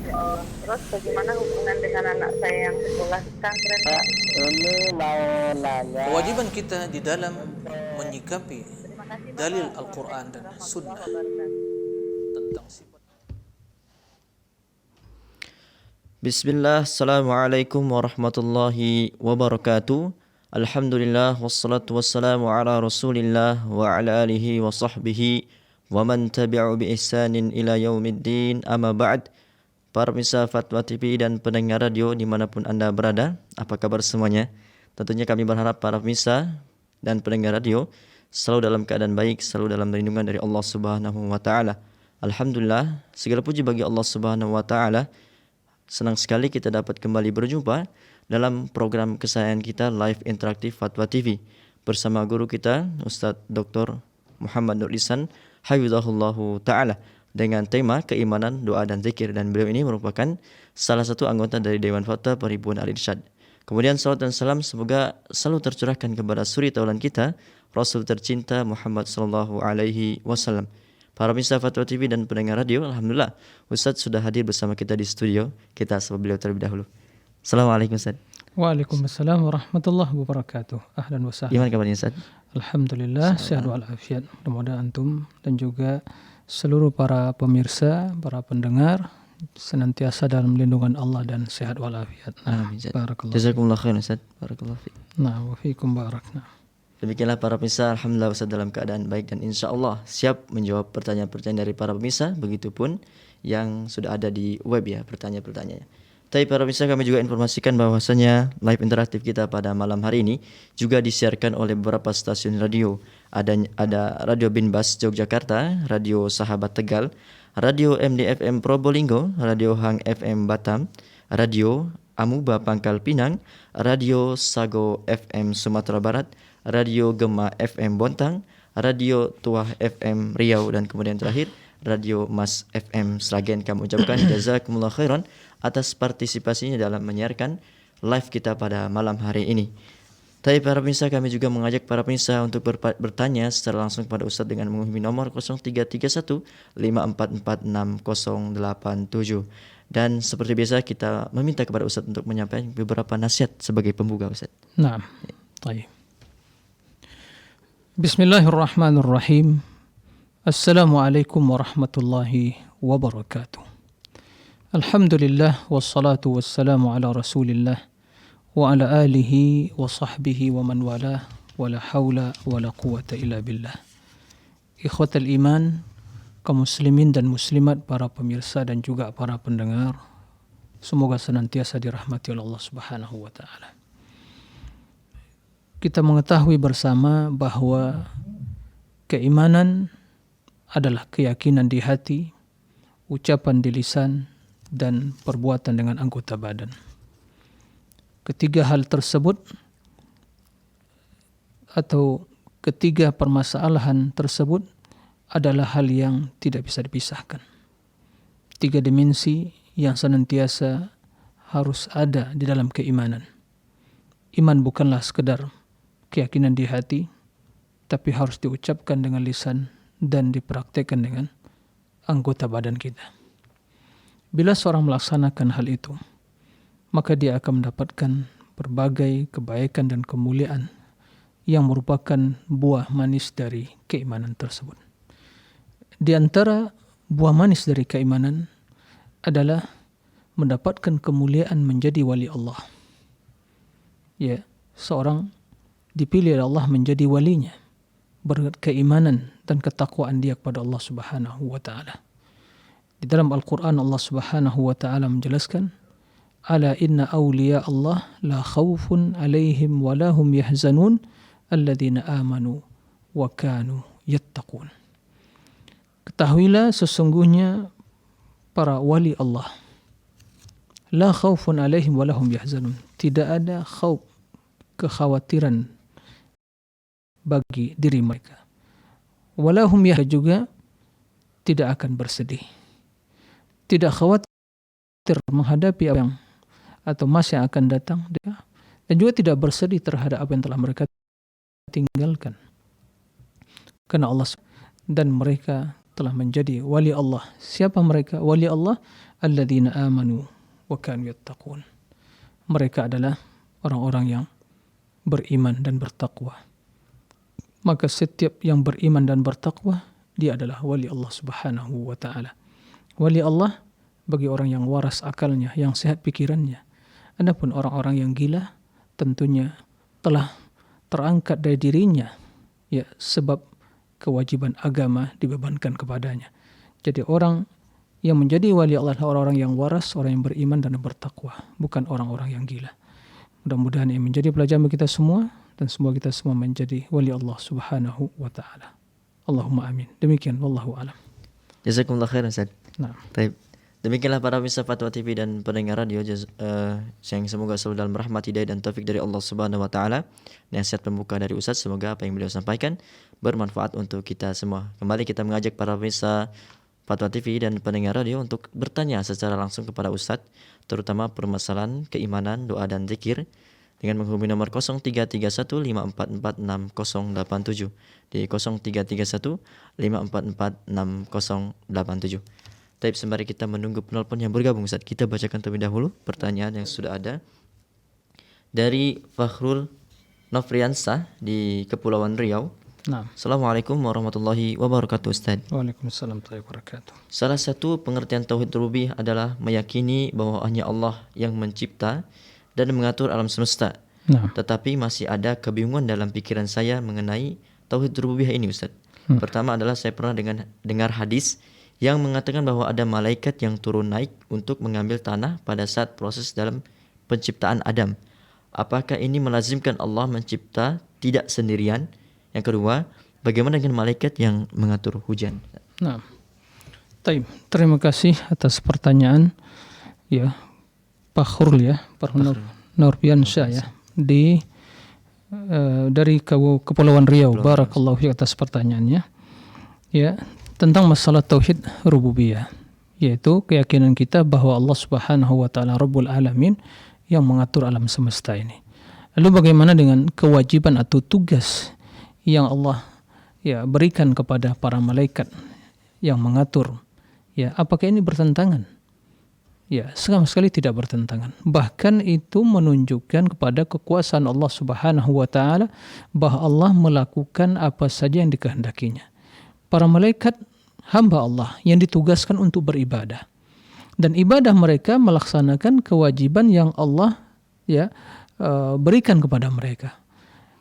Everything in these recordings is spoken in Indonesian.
Ya Allah. Terus bagaimana hubungan dengan anak saya yang sekolah di pesantren, Pak? Ini mau nanya Kewajiban kita di dalam menyikapi Terima kasih, dalil Bapak. Al-Quran Assalamualaikum dan warahmatullahi Sunnah wabarakatuh. tentang sifat. Bismillah, Assalamualaikum warahmatullahi wabarakatuh. Alhamdulillah, wassalatu wassalamu ala rasulillah wa ala alihi wa sahbihi wa man tabi'u bi ihsanin ila yaumiddin, amma ba'd. Para pemirsa Fatwa TV dan pendengar radio dimanapun Anda berada, apa kabar semuanya? Tentunya kami berharap para pemirsa dan pendengar radio selalu dalam keadaan baik, selalu dalam lindungan dari Allah Subhanahu wa taala. Alhamdulillah, segala puji bagi Allah Subhanahu wa taala. Senang sekali kita dapat kembali berjumpa dalam program kesayangan kita Live Interaktif Fatwa TV bersama guru kita Ustadz Dr. Muhammad Nur Ihsan hafizahullahu taala dengan tema keimanan, doa dan zikir, dan beliau ini merupakan salah satu anggota dari Dewan Fatwa Perhimpunan Al-Irsyad. Kemudian salawat dan salam semoga selalu tercurahkan kepada suri taulan kita Rasul tercinta Muhammad sallallahu alaihi wasallam. Para pemirsa Fatwa TV dan pendengar radio, alhamdulillah Ustadz sudah hadir bersama kita di studio. Kita sapa beliau terlebih dahulu. Assalamualaikum Ustadz. Waalaikumsalam warahmatullahi wabarakatuh. Ahlan wa sahlan. Gimana kabarnya Ustadz? Alhamdulillah, sehat walafiat. Mudah-mudahan antum dan juga seluruh para pemirsa, para pendengar senantiasa dalam lindungan Allah dan sehat walafiat. Amin. Barakallah. Jazakumullah khairan Ustadz. Barakallahu fiik. Nah, wa fiikum barakna. Demikianlah para pemirsa, alhamdulillah Ustadz dalam keadaan baik dan insya Allah siap menjawab pertanyaan-pertanyaan dari para pemirsa, begitupun yang sudah ada di web ya pertanyaan-pertanyaannya. Tapi para pemirsa, kami juga informasikan bahwasanya live interaktif kita pada malam hari ini juga disiarkan oleh beberapa stasiun radio. Ada Radio Binbas Yogyakarta, Radio Sahabat Tegal, Radio MDFM Probolinggo, Radio Hang FM Batam, Radio Amuba Pangkal Pinang, Radio Sago FM Sumatera Barat, Radio Gema FM Bontang, Radio Tuah FM Riau, dan kemudian terakhir Radio Mas FM Sragen. Kami ucapkan jazakumullah khairan atas partisipasinya dalam menyiarkan live kita pada malam hari ini. Tapi para pemirsa, kami juga mengajak para pemirsa untuk bertanya secara langsung kepada Ustadz dengan menghubungi nomor 0331 5446 087. Dan seperti biasa kita meminta kepada Ustadz untuk menyampaikan beberapa nasihat sebagai pembuka Ustadz. Naam. Baik. Bismillahirrahmanirrahim. Assalamualaikum warahmatullahi wabarakatuh. Alhamdulillah wassalatu wassalamu ala Rasulillah wa ala alihi wa sahbihi wa man walah wa la haula wa la quwata illa billah. Ikhwatal iman, kaum muslimin dan muslimat, para pemirsa dan juga para pendengar, semoga senantiasa dirahmati oleh Allah Subhanahu wa taala. Kita mengetahui bersama bahwa keimanan adalah keyakinan di hati, ucapan di lisan, dan perbuatan dengan anggota badan. Ketiga hal tersebut atau ketiga permasalahan tersebut adalah hal yang tidak bisa dipisahkan. Tiga dimensi yang senantiasa harus ada di dalam keimanan. Iman bukanlah sekedar keyakinan di hati, tapi harus diucapkan dengan lisan dan dipraktekkan dengan anggota badan kita. Bila seorang melaksanakan hal itu, maka dia akan mendapatkan berbagai kebaikan dan kemuliaan yang merupakan buah manis dari keimanan tersebut. Di antara buah manis dari keimanan adalah mendapatkan kemuliaan menjadi wali Allah. Ya, seorang dipilih oleh Allah menjadi walinya berkat keimanan dan ketakwaan dia kepada Allah Subhanahu wa taala. Di dalam Al-Qur'an Allah Subhanahu wa taala menjelaskan, "Ala inna awliya Allah la khaufun 'alaihim wa la hum yahzanun alladzina amanu wa kanu yattaqun." Ketahuilah sesungguhnya para wali Allah, la khaufun 'alaihim wa la hum yahzanun, tidak ada khauf, kekhawatiran bagi diri mereka. Walahum yahzanun, juga tidak akan bersedih, tidak khawatir menghadapi apa yang atau masa yang akan datang, dan juga tidak bersedih terhadap apa yang telah mereka tinggalkan. Karena Allah dan mereka telah menjadi wali Allah. Siapa mereka? Wali Allah alladzina amanu wa kanu yattaqun. Mereka adalah orang-orang yang beriman dan bertakwa. Maka setiap yang beriman dan bertakwa, dia adalah wali Allah Subhanahu wa taala. Wali Allah bagi orang yang waras akalnya, yang sehat pikirannya. Adapun orang-orang yang gila tentunya telah terangkat dari dirinya ya sebab kewajiban agama dibebankan kepadanya. Jadi orang yang menjadi wali Allah adalah orang-orang yang waras, orang yang beriman dan bertakwa, bukan orang-orang yang gila. Mudah-mudahan ini menjadi pelajaran bagi kita semua dan semoga kita semua menjadi wali Allah Subhanahu wa taala. Allahumma amin. Demikian wallahu alam. Jazakumullah khairan Ustaz. Nah, Baik. Demikianlah para pemirsa Fatwa TV dan pendengar radio yang semoga selalu dalam rahmat hidayah dan taufik dari Allah Subhanahu wa taala. Nasihat pembuka dari Ustaz, semoga apa yang beliau sampaikan bermanfaat untuk kita semua. Kembali kita mengajak para pemirsa Fatwa TV dan pendengar radio untuk bertanya secara langsung kepada Ustaz, terutama permasalahan keimanan, doa dan zikir dengan menghubungi nomor 0331544687 di 0331544687. Tapi sembari kita menunggu penelpon yang bergabung Ustaz, kita bacakan terlebih dahulu pertanyaan yang sudah ada dari Fakhrul Nofriansah di Kepulauan Riau. nah. Assalamualaikum warahmatullahi wabarakatuh Ustaz. Waalaikumsalam warahmatullahi wabarakatuh. Salah satu pengertian tauhid rububiyah adalah meyakini bahwa hanya Allah yang mencipta dan mengatur alam semesta. Nah. Tetapi masih ada kebingungan dalam pikiran saya mengenai tauhid rububiyah ini Ustaz. Pertama adalah saya pernah dengar hadis yang mengatakan bahwa ada malaikat yang turun naik untuk mengambil tanah pada saat proses dalam penciptaan Adam. Apakah ini melazimkan Allah mencipta tidak sendirian? Yang kedua, bagaimana dengan malaikat yang mengatur hujan? Nah, terima kasih atas pertanyaan ya Pak Khurul ya, Pak Nurfiansyah ya dari Kepulauan Riau. Barakallahu fiik atas pertanyaannya. Ya, tentang masalah tauhid rububiyah, yaitu keyakinan kita bahwa Allah Subhanahu wa taala Rabbul Alamin yang mengatur alam semesta ini. Lalu bagaimana dengan kewajiban atau tugas yang Allah ya berikan kepada para malaikat yang mengatur? Ya, apakah ini bertentangan? Ya, sama sekali tidak bertentangan. Bahkan itu menunjukkan kepada kekuasaan Allah Subhanahu wa taala bahwa Allah melakukan apa saja yang dikehendakinya. Para malaikat hamba Allah yang ditugaskan untuk beribadah, dan ibadah mereka melaksanakan kewajiban yang Allah ya berikan kepada mereka.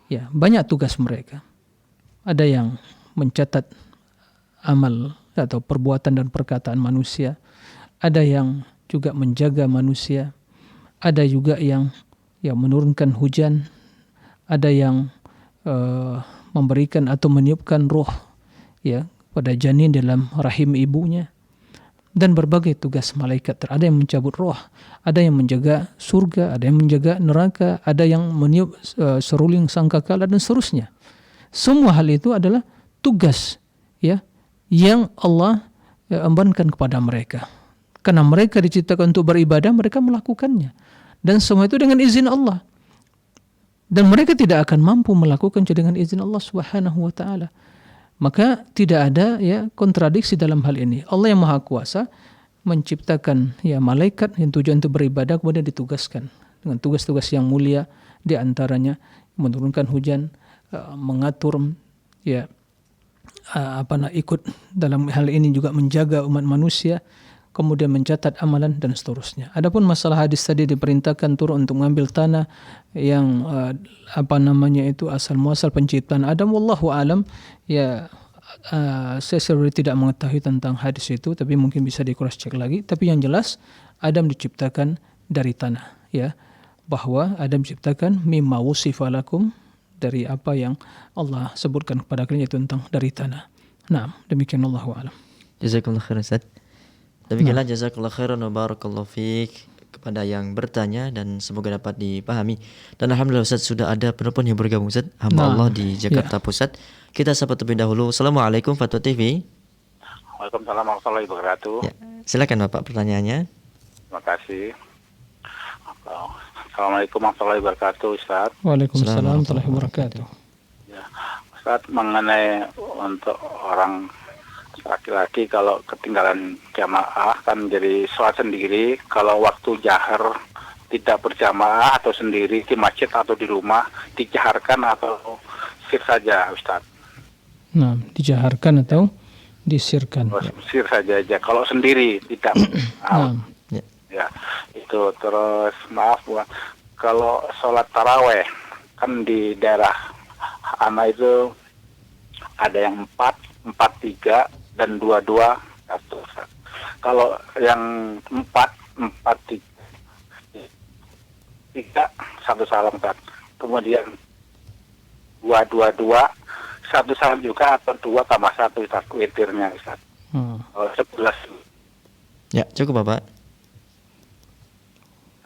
Ya, banyak tugas mereka. Ada yang mencatat amal atau perbuatan dan perkataan manusia, ada yang juga menjaga manusia, ada juga yang menurunkan hujan, ada yang memberikan atau meniupkan roh ya pada janin dalam rahim ibunya, dan berbagai tugas malaikat. Ada yang mencabut roh, ada yang menjaga surga, ada yang menjaga neraka, ada yang meniup seruling sangkakala dan seterusnya. Semua hal itu adalah tugas ya yang Allah embankan kepada mereka. Karena mereka diciptakan untuk beribadah, mereka melakukannya. Dan semua itu dengan izin Allah. Dan mereka tidak akan mampu melakukan dengan izin Allah Subhanahu wa taala. Maka tidak ada ya kontradiksi dalam hal ini. Allah yang Maha Kuasa menciptakan ya malaikat yang tujuan untuk beribadah, kemudian ditugaskan dengan tugas-tugas yang mulia, di antaranya menurunkan hujan, mengatur ya ikut dalam hal ini juga menjaga umat manusia, kemudian mencatat amalan dan seterusnya. Adapun masalah hadis tadi diperintahkan turun untuk mengambil tanah yang asal muasal penciptaan Adam, wallahu alam ya. Saya sendiri tidak mengetahui tentang hadis itu, tapi mungkin bisa di cross check lagi. Tapi yang jelas Adam diciptakan dari tanah ya, bahwa Adam diciptakan mimma wusifa lakum, dari apa yang Allah sebutkan kepada kalian itu tentang dari tanah. Nah, demikian wallahu alam. Jazakumullah khairan Ustaz. Demikianlah jazakallah khairan wa barakallahu fiik kepada yang bertanya, dan semoga dapat dipahami. Dan alhamdulillah Ustaz, sudah ada penelpon yang bergabung Ustaz, hamba Allah di Jakarta Pusat. Kita sapa terlebih dahulu. Assalamualaikum Fatwa TV. Waalaikumsalam warahmatullahi wabarakatuh. Ya, silakan Bapak pertanyaannya. Terima kasih. Assalamualaikum warahmatullahi wabarakatuh, Ustaz. Waalaikumsalam warahmatullahi wabarakatuh. Ya, Ustaz, mengenai untuk orang laki-laki kalau ketinggalan jamaah kan jadi sholat sendiri. Kalau waktu jahar tidak berjamaah atau sendiri di masjid atau di rumah, dijaharkan atau sir saja, Ustaz? Nah, dijaharkan atau disirkan. Sir saja aja. Kalau sendiri tidak. Nah, Ya, itu terus maaf buat kalau sholat taraweh kan di daerah Ana itu ada yang 4-4-3 dan 2-2 satu. Kalau yang 4-4-3 satu salam Ustaz. Kemudian 2-2-2 satu salam juga atau 2 tambah 1 Ustaz, witirnya Ustaz. 11. Ya, cukup Bapak.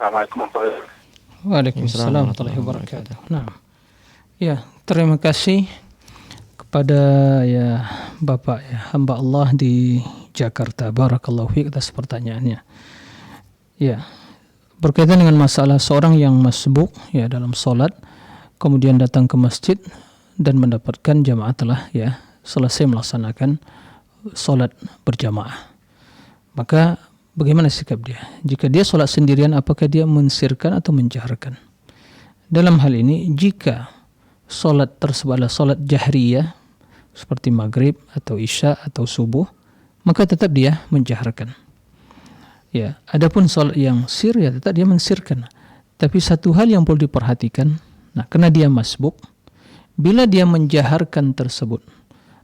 Assalamualaikum warahmatullahi wabarakatuh. Waalaikumsalam warahmatullahi wabarakatuh. Nah, ya, terima kasih kepada ya Bapak ya hamba Allah di Jakarta. Barakallahu fiik atas pertanyaannya. Ya, berkaitan dengan masalah seorang yang masbuk ya dalam salat kemudian datang ke masjid dan mendapatkan jamaah telah ya selesai melaksanakan salat berjamaah. Maka bagaimana sikap dia? Jika dia salat sendirian, apakah dia mensirkan atau menjaharkan? Dalam hal ini, jika salat tersebut adalah salat jahriyah seperti maghrib atau isya atau subuh, maka tetap dia menjaharkan. Ya, adapun salat yang sir ya tetap dia mensirkan. Tapi satu hal yang perlu diperhatikan, nah karena dia masbuk, bila dia menjaharkan tersebut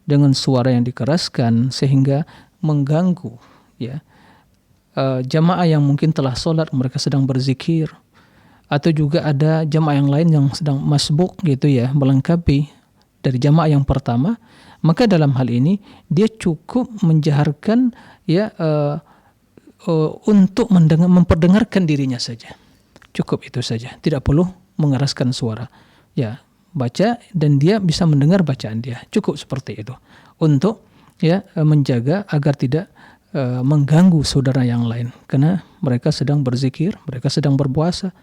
dengan suara yang dikeraskan sehingga mengganggu ya jamaah yang mungkin telah sholat, mereka sedang berzikir, atau juga ada jamaah yang lain yang sedang masbuk gitu ya, melengkapi dari jamaah yang pertama, maka dalam hal ini dia cukup menjaharkan ya untuk memperdengarkan dirinya saja. Cukup itu saja, tidak perlu mengeraskan suara. Ya, baca dan dia bisa mendengar bacaan dia. Cukup seperti itu untuk ya menjaga agar tidak mengganggu saudara yang lain, karena mereka sedang berzikir, mereka sedang berpuasa,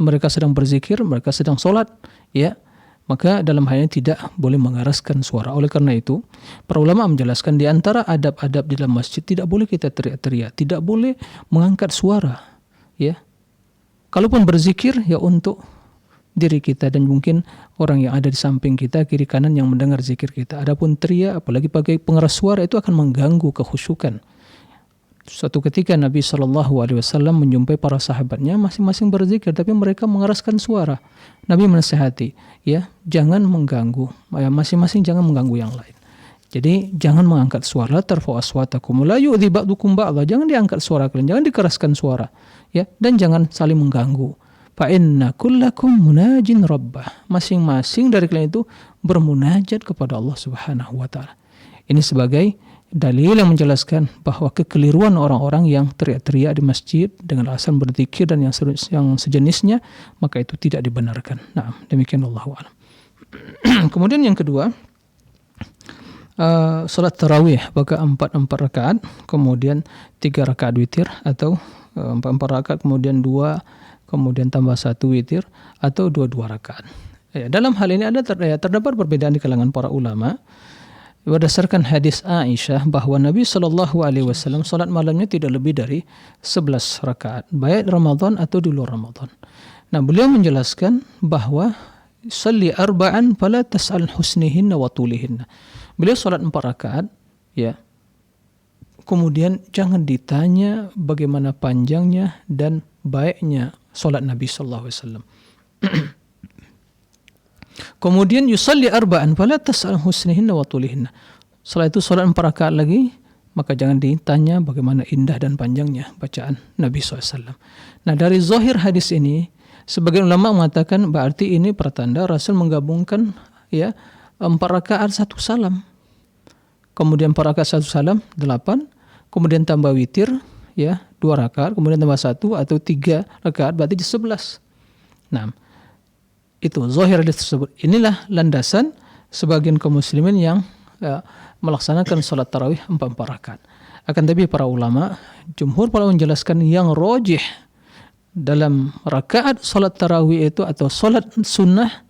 mereka sedang berzikir, mereka sedang sholat, ya, maka dalam hal ini tidak boleh mengeraskan suara. Oleh karena itu, para ulama menjelaskan di antara adab-adab di dalam masjid tidak boleh kita teriak-teriak, tidak boleh mengangkat suara, ya. Kalaupun berzikir ya untuk diri kita dan mungkin orang yang ada di samping kita, kiri kanan yang mendengar zikir kita. Adapun teriak, apalagi pakai pengeras suara, itu akan mengganggu kekhusyukan. Suatu ketika Nabi SAW menjumpai para sahabatnya masing-masing berzikir, tapi mereka mengeraskan suara. Nabi menasihati, ya jangan mengganggu, ya, masing-masing jangan mengganggu yang lain. Jadi jangan mengangkat suara, tarfa'u aswatakum la yu'dhi ba'dukum ba'dha. Jangan diangkat suara kalian, jangan dikeraskan suara, ya, dan jangan saling mengganggu. Fa inna kullakum munajin rabbah. Masing-masing dari kalian itu bermunajat kepada Allah Subhanahu wa taala. Ini sebagai dalil yang menjelaskan bahwa kekeliruan orang-orang yang teriak-teriak di masjid dengan alasan berzikir dan yang sejenisnya, maka itu tidak dibenarkan. Nah, demikian Allahu a'lam. Kemudian yang kedua, salat tarawih apakah 4 rakaat, kemudian 3 rakaat witir, atau 4 rakaat kemudian 2 kemudian tambah 1 witir, atau 2 rakaat. Ya, dalam hal ini terdapat perbedaan di kalangan para ulama berdasarkan hadis Aisyah bahwa Nabi SAW salat malamnya tidak lebih dari 11 rakaat, baik Ramadan atau di luar Ramadan. Nah, beliau menjelaskan bahwa salli arba'an fala tas'al husnihinna wa tulihinna. Beliau salat 4 rakaat, ya. Kemudian jangan ditanya bagaimana panjangnya dan baiknya salat Nabi sallallahu alaihi wasallam. Kemudian yusalli arba'an fala tas'al husnihinna wa tulihinna. Setelah itu salat 4 rakaat lagi, maka jangan ditanya bagaimana indah dan panjangnya bacaan Nabi SAW. Nah, dari zahir hadis ini, sebagian ulama mengatakan berarti ini pertanda Rasul menggabungkan ya 4 rakaat 1 salam. Kemudian 4 rakaat 1 salam 8, kemudian tambah witir ya 2 rakaat, kemudian tambah 1 atau 3 rakaat berarti 11. Nah, itu zahir hadis tersebut. Inilah landasan sebagian kaum muslimin yang melaksanakan salat tarawih 4 rakaat. Akan tapi para ulama, jumhur para menjelaskan yang rajih dalam rakaat salat tarawih itu atau salat sunnah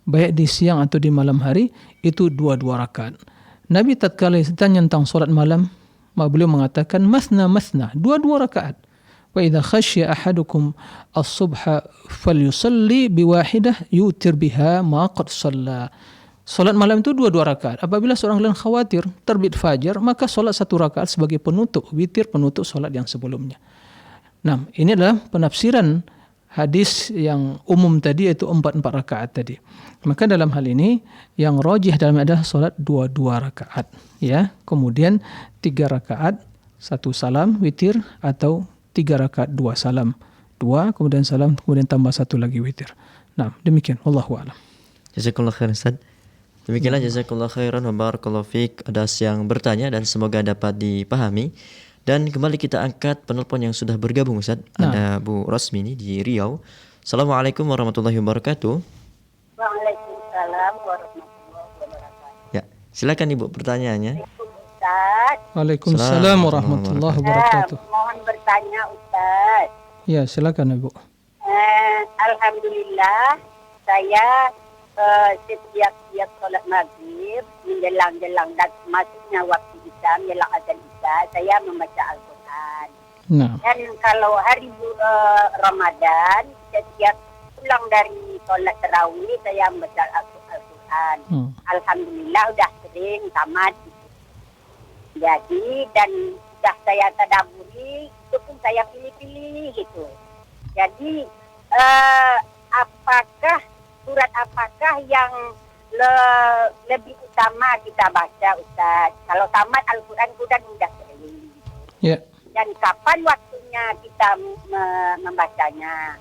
baik di siang atau di malam hari itu 2 rakaat. Nabi tatkala ditanya tentang solat malam, beliau mengatakan masna, dua rakaat. Wa idza khasya ahadukum as-subha falyusalli biwahidah yutir biha ma qad shalla. Solat malam itu dua rakaat. Apabila seorang kalian khawatir terbit fajar, maka solat 1 rakaat sebagai penutup, witir penutup solat yang sebelumnya. Nah, ini adalah penafsiran hadis yang umum tadi, yaitu 4 rakaat tadi. Maka dalam hal ini yang rajih dalam adalah solat 2 rakaat, ya. Kemudian 3 rakaat 1 salam witir, atau 3 rakaat 2 salam 2 kemudian salam kemudian tambah 1 lagi witir. Nah, demikian wallahu a'lam. Jazakallah khairan Ustaz. Demikianlah jazakallah khairan wa barakallahu fiik atas yang bertanya dan semoga dapat dipahami. Dan kembali kita angkat penelpon yang sudah bergabung Ustaz. Ada Bu Rosmini di Riau. Assalamualaikum warahmatullahi wabarakatuh. Waalaikumsalam warahmatullahi wabarakatuh. Ya, silakan Ibu pertanyaannya. Ustaz, Waalaikumsalam warahmatullahi wabarakatuh. mohon bertanya Ustaz. Ya, silakan Ibu. Alhamdulillah, saya setiap sholat maghrib menjelang dan masuknya waktu Isya, menjelang azan Isya, saya membaca Al-Quran. Nah, Dan kalau hari Ramadan, setiap pulang dari sholat tarawih, saya membaca Al-Quran. Alhamdulillah, udah sering tamat. Jadi, dan sudah saya tadaburi, itu pun saya pilih-pilih gitu. Jadi, surat apakah yang lebih utama kita baca, Ustaz? Kalau tamat Al-Quran sudah sering. ya. Dan kapan waktunya kita membacanya?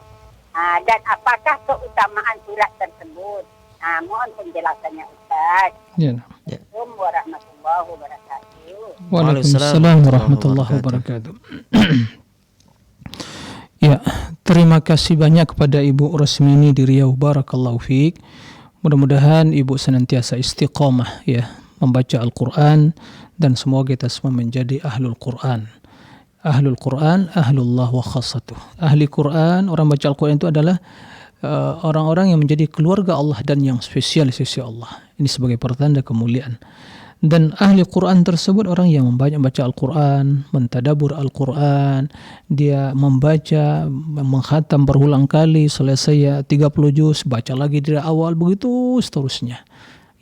Dan apakah keutamaan surat tersebut? Mohon penjelasannya, Ustaz. Ya. Assalamualaikum warahmatullahi wabarakatuh. Waalaikumsalam warahmatullahi wabarakatuh. Ya, terima kasih banyak kepada Ibu Rosmini di Riau. Barakallahu fiik. Mudah-mudahan Ibu senantiasa istiqamah ya membaca Al-Quran, dan semoga kita semua menjadi ahlul Quran. Ahlul Quran, ahlullah wa khassatuh. Ahli Quran, orang baca Al-Quran itu adalah orang-orang yang menjadi keluarga Allah dan yang spesial di sisi Allah. Ini sebagai pertanda kemuliaan. Dan ahli Quran tersebut orang yang membaca Al-Quran, mentadabur Al-Quran, dia membaca, menghatam berulang kali, selesai 30 juz, baca lagi dari awal, begitu seterusnya.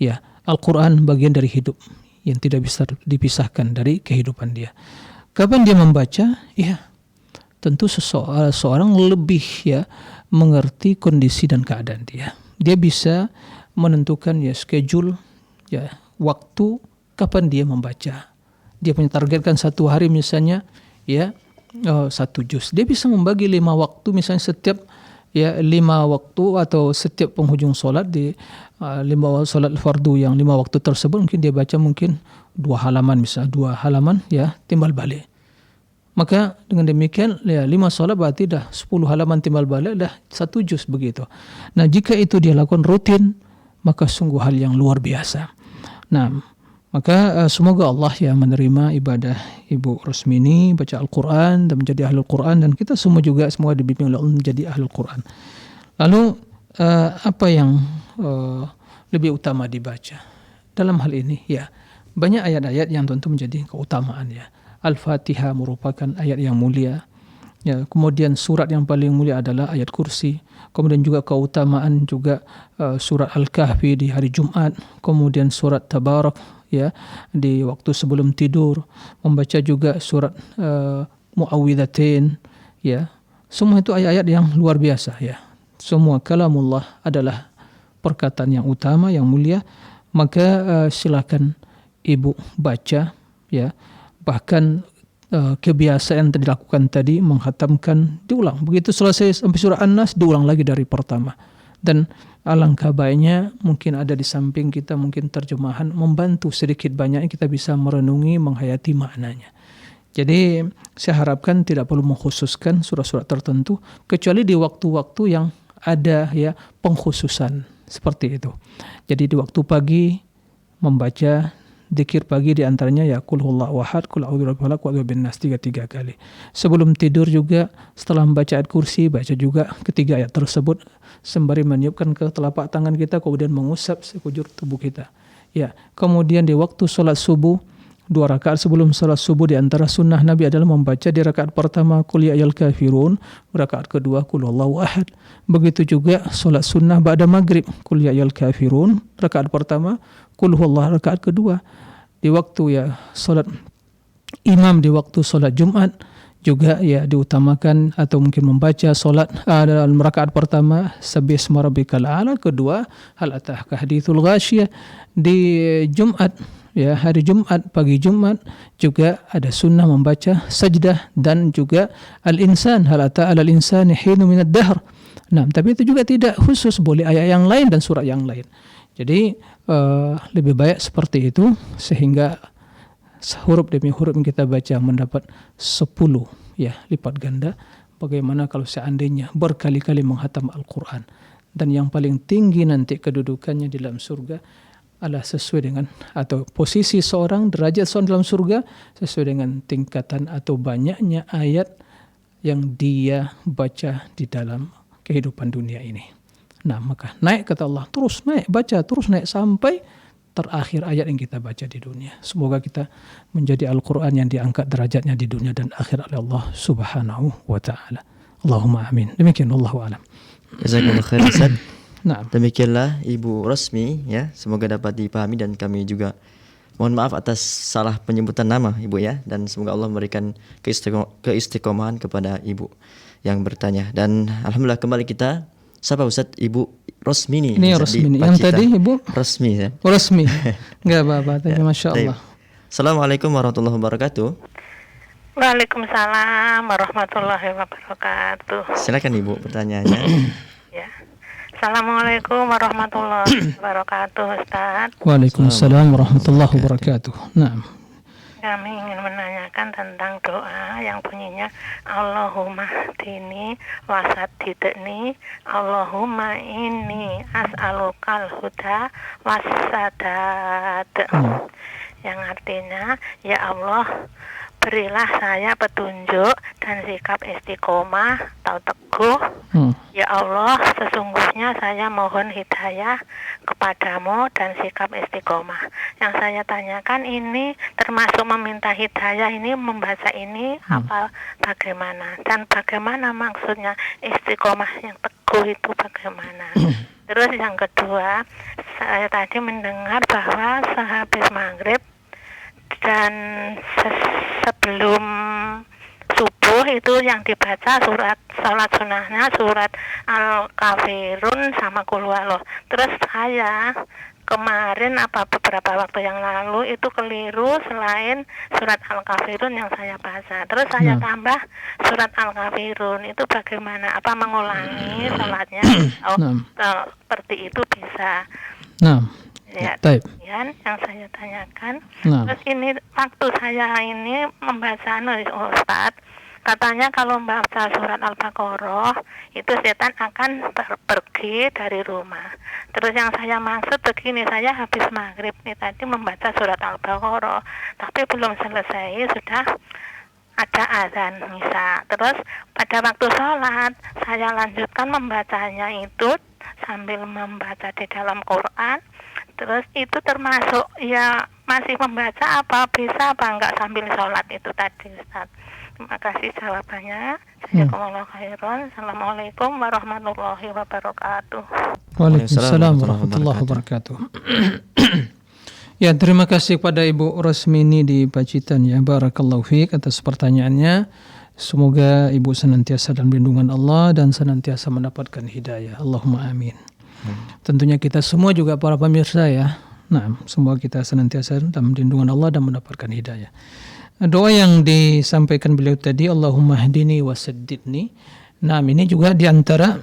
Ya, Al-Quran bagian dari hidup yang tidak bisa dipisahkan dari kehidupan dia. Kapan dia membaca? Ya, tentu seorang lebih ya mengerti kondisi dan keadaan dia. Dia bisa menentukan ya schedule, ya waktu kapan dia membaca. Dia punya targetkan 1 hari misalnya ya 1 juz. Dia bisa membagi 5 waktu, misalnya setiap 5 waktu atau setiap penghujung solat di 5 solat fardu yang 5 waktu tersebut mungkin dia baca mungkin 2 halaman, misalnya 2 halaman ya timbal balik. Maka dengan demikian ya 5 solat berarti dah 10 halaman timbal balik dah 1 juz begitu. Nah, jika itu dia lakukan rutin, maka sungguh hal yang luar biasa. Nah, maka semoga Allah ya menerima ibadah Ibu Rosmini baca Al-Quran dan menjadi ahlul Quran, dan kita semua juga semua dibimbing oleh Allah menjadi ahlul Quran. Lalu apa yang lebih utama dibaca dalam hal ini? Ya, banyak ayat-ayat yang tentu menjadi keutamaan ya. Al-Fatihah merupakan ayat yang mulia. Ya, kemudian surat yang paling mulia adalah ayat kursi. Kemudian juga keutamaan juga surat Al-Kahfi di hari Jumat. Kemudian surat Tabarak ya di waktu sebelum tidur. Membaca juga surat Muawwidzatain ya. Semua itu ayat-ayat yang luar biasa ya. Semua kalamullah adalah perkataan yang utama, yang mulia. Maka silakan Ibu baca ya. Bahkan kebiasaan yang dilakukan tadi menghatamkan diulang. Begitu selesai sampai surah An-Nas diulang lagi dari pertama. Dan alangkah baiknya mungkin ada di samping kita mungkin terjemahan membantu sedikit banyaknya kita bisa merenungi, menghayati maknanya. Jadi saya harapkan tidak perlu mengkhususkan surah-surah tertentu kecuali di waktu-waktu yang ada ya pengkhususan seperti itu. Jadi di waktu pagi membaca zikir pagi di antaranya ya qul huwallahu ahad, qul a'udzu birabbil falaq, qul a'udzu binnas 3 kali. Sebelum tidur juga setelah membaca ayat kursi baca juga ketiga ayat tersebut sembari meniupkan ke telapak tangan kita kemudian mengusap sekujur tubuh kita. Ya, kemudian di waktu sholat subuh 2 rakaat sebelum sholat subuh di antara sunnah Nabi adalah membaca di rakaat pertama Qul ya ayyuhal kafirun, rakaat kedua Qul huwallahu ahad. Begitu juga sholat sunnah ba'da maghrib Qul ya ayyuhal kafirun, rakaat pertama Qul huwallahu, rakaat kedua. Di waktu ya sholat imam di waktu sholat Jumat juga ya diutamakan atau mungkin membaca sholat dalam rakaat pertama Sabbihisma rabbikal a'la, kedua hal ataka haditsul ghasyiyah. Di Jumat ya, hari Jumat, pagi Jumat juga ada sunnah membaca sajdah dan juga al-insan, hal ata alal insani hinu minad dahr. Nah, tapi itu juga tidak khusus, boleh ayat yang lain dan surat yang lain. Jadi lebih baik seperti itu sehingga huruf demi huruf yang kita baca mendapat 10 ya lipat ganda. Bagaimana kalau seandainya berkali-kali menghatam Al-Quran, dan yang paling tinggi nanti kedudukannya di dalam surga adalah sesuai dengan atau posisi seorang, derajat seorang dalam surga sesuai dengan tingkatan atau banyaknya ayat yang dia baca di dalam kehidupan dunia ini. Nah, maka naik kata Allah, terus naik, baca terus naik sampai terakhir ayat yang kita baca di dunia. Semoga kita menjadi Al-Quran yang diangkat derajatnya di dunia dan akhir oleh Allah Subhanahu wa ta'ala. Allahumma amin. Demikian, Allahu a'lam. Jazakumullah khair Ustaz. Nah, Demikianlah Ibu Rosmi ya, semoga dapat dipahami dan kami juga mohon maaf atas salah penyebutan nama Ibu ya, dan semoga Allah memberikan keistiqomahan kepada Ibu yang bertanya. Dan alhamdulillah kembali kita siapa Ustaz? Ibu Rosmini. ini Rosmini. Yang tadi Ibu Rosmi ya. Rosmi. Enggak apa-apa, tapi Masya Allah. Assalamualaikum warahmatullahi wabarakatuh. Waalaikumsalam warahmatullahi wabarakatuh. Silakan Ibu pertanyaannya. Ya. Assalamualaikum warahmatullahi wabarakatuh, Ustaz. Waalaikumsalam warahmatullahi wabarakatuh. Nah, Kami ingin menanyakan tentang doa yang bunyinya Allahumma hdini wasadidni, Allahumma inni as'alukal huda wassadad. Yang artinya, ya Allah, berilah saya petunjuk dan sikap istiqomah atau teguh. Ya Allah, sesungguhnya saya mohon hidayah kepadamu dan sikap istiqomah. Yang saya tanyakan ini termasuk meminta hidayah, ini membaca ini apa bagaimana? Dan bagaimana maksudnya istiqomah yang teguh itu bagaimana? Terus yang kedua, saya tadi mendengar bahwa sehabis maghrib dan sebelum subuh itu yang dibaca surat salat sunnahnya surat Al-Kafirun sama Qul Huwallah. Terus saya kemarin beberapa waktu yang lalu itu keliru, selain surat Al-Kafirun yang saya baca. Terus saya tambah surat Al-Kafirun, itu bagaimana? Apa mengulangi salatnya? Seperti itu bisa. Ya, yang saya tanyakan. Terus ini waktu saya ini membaca Ustaz, katanya kalau membaca surat Al-Baqarah itu setan akan pergi dari rumah. Terus yang saya maksud begini, saya habis maghrib nih tadi membaca surat Al-Baqarah, tapi belum selesai sudah ada azan misa. Terus pada waktu sholat saya lanjutkan membacanya itu sambil membaca di dalam Quran. Terus itu termasuk ya masih membaca apa bisa apa enggak sambil sholat itu tadi Ustaz. Terima kasih jawabannya. Jazakumullah khairan. Assalamualaikum warahmatullahi wabarakatuh. Waalaikumsalam warahmatullahi wabarakatuh. Ya, terima kasih kepada Ibu Rosmini di Pacitan ya. Barakallahu fiik atas pertanyaannya. Semoga Ibu senantiasa dalam lindungan Allah dan senantiasa mendapatkan hidayah. Allahumma amin. Tentunya kita semua juga para pemirsa ya. Nah, semua kita senantiasa dalam lindungan Allah dan mendapatkan hidayah. Doa yang disampaikan beliau tadi, Allahumma hdini wasaddidni. Nah, ini juga diantara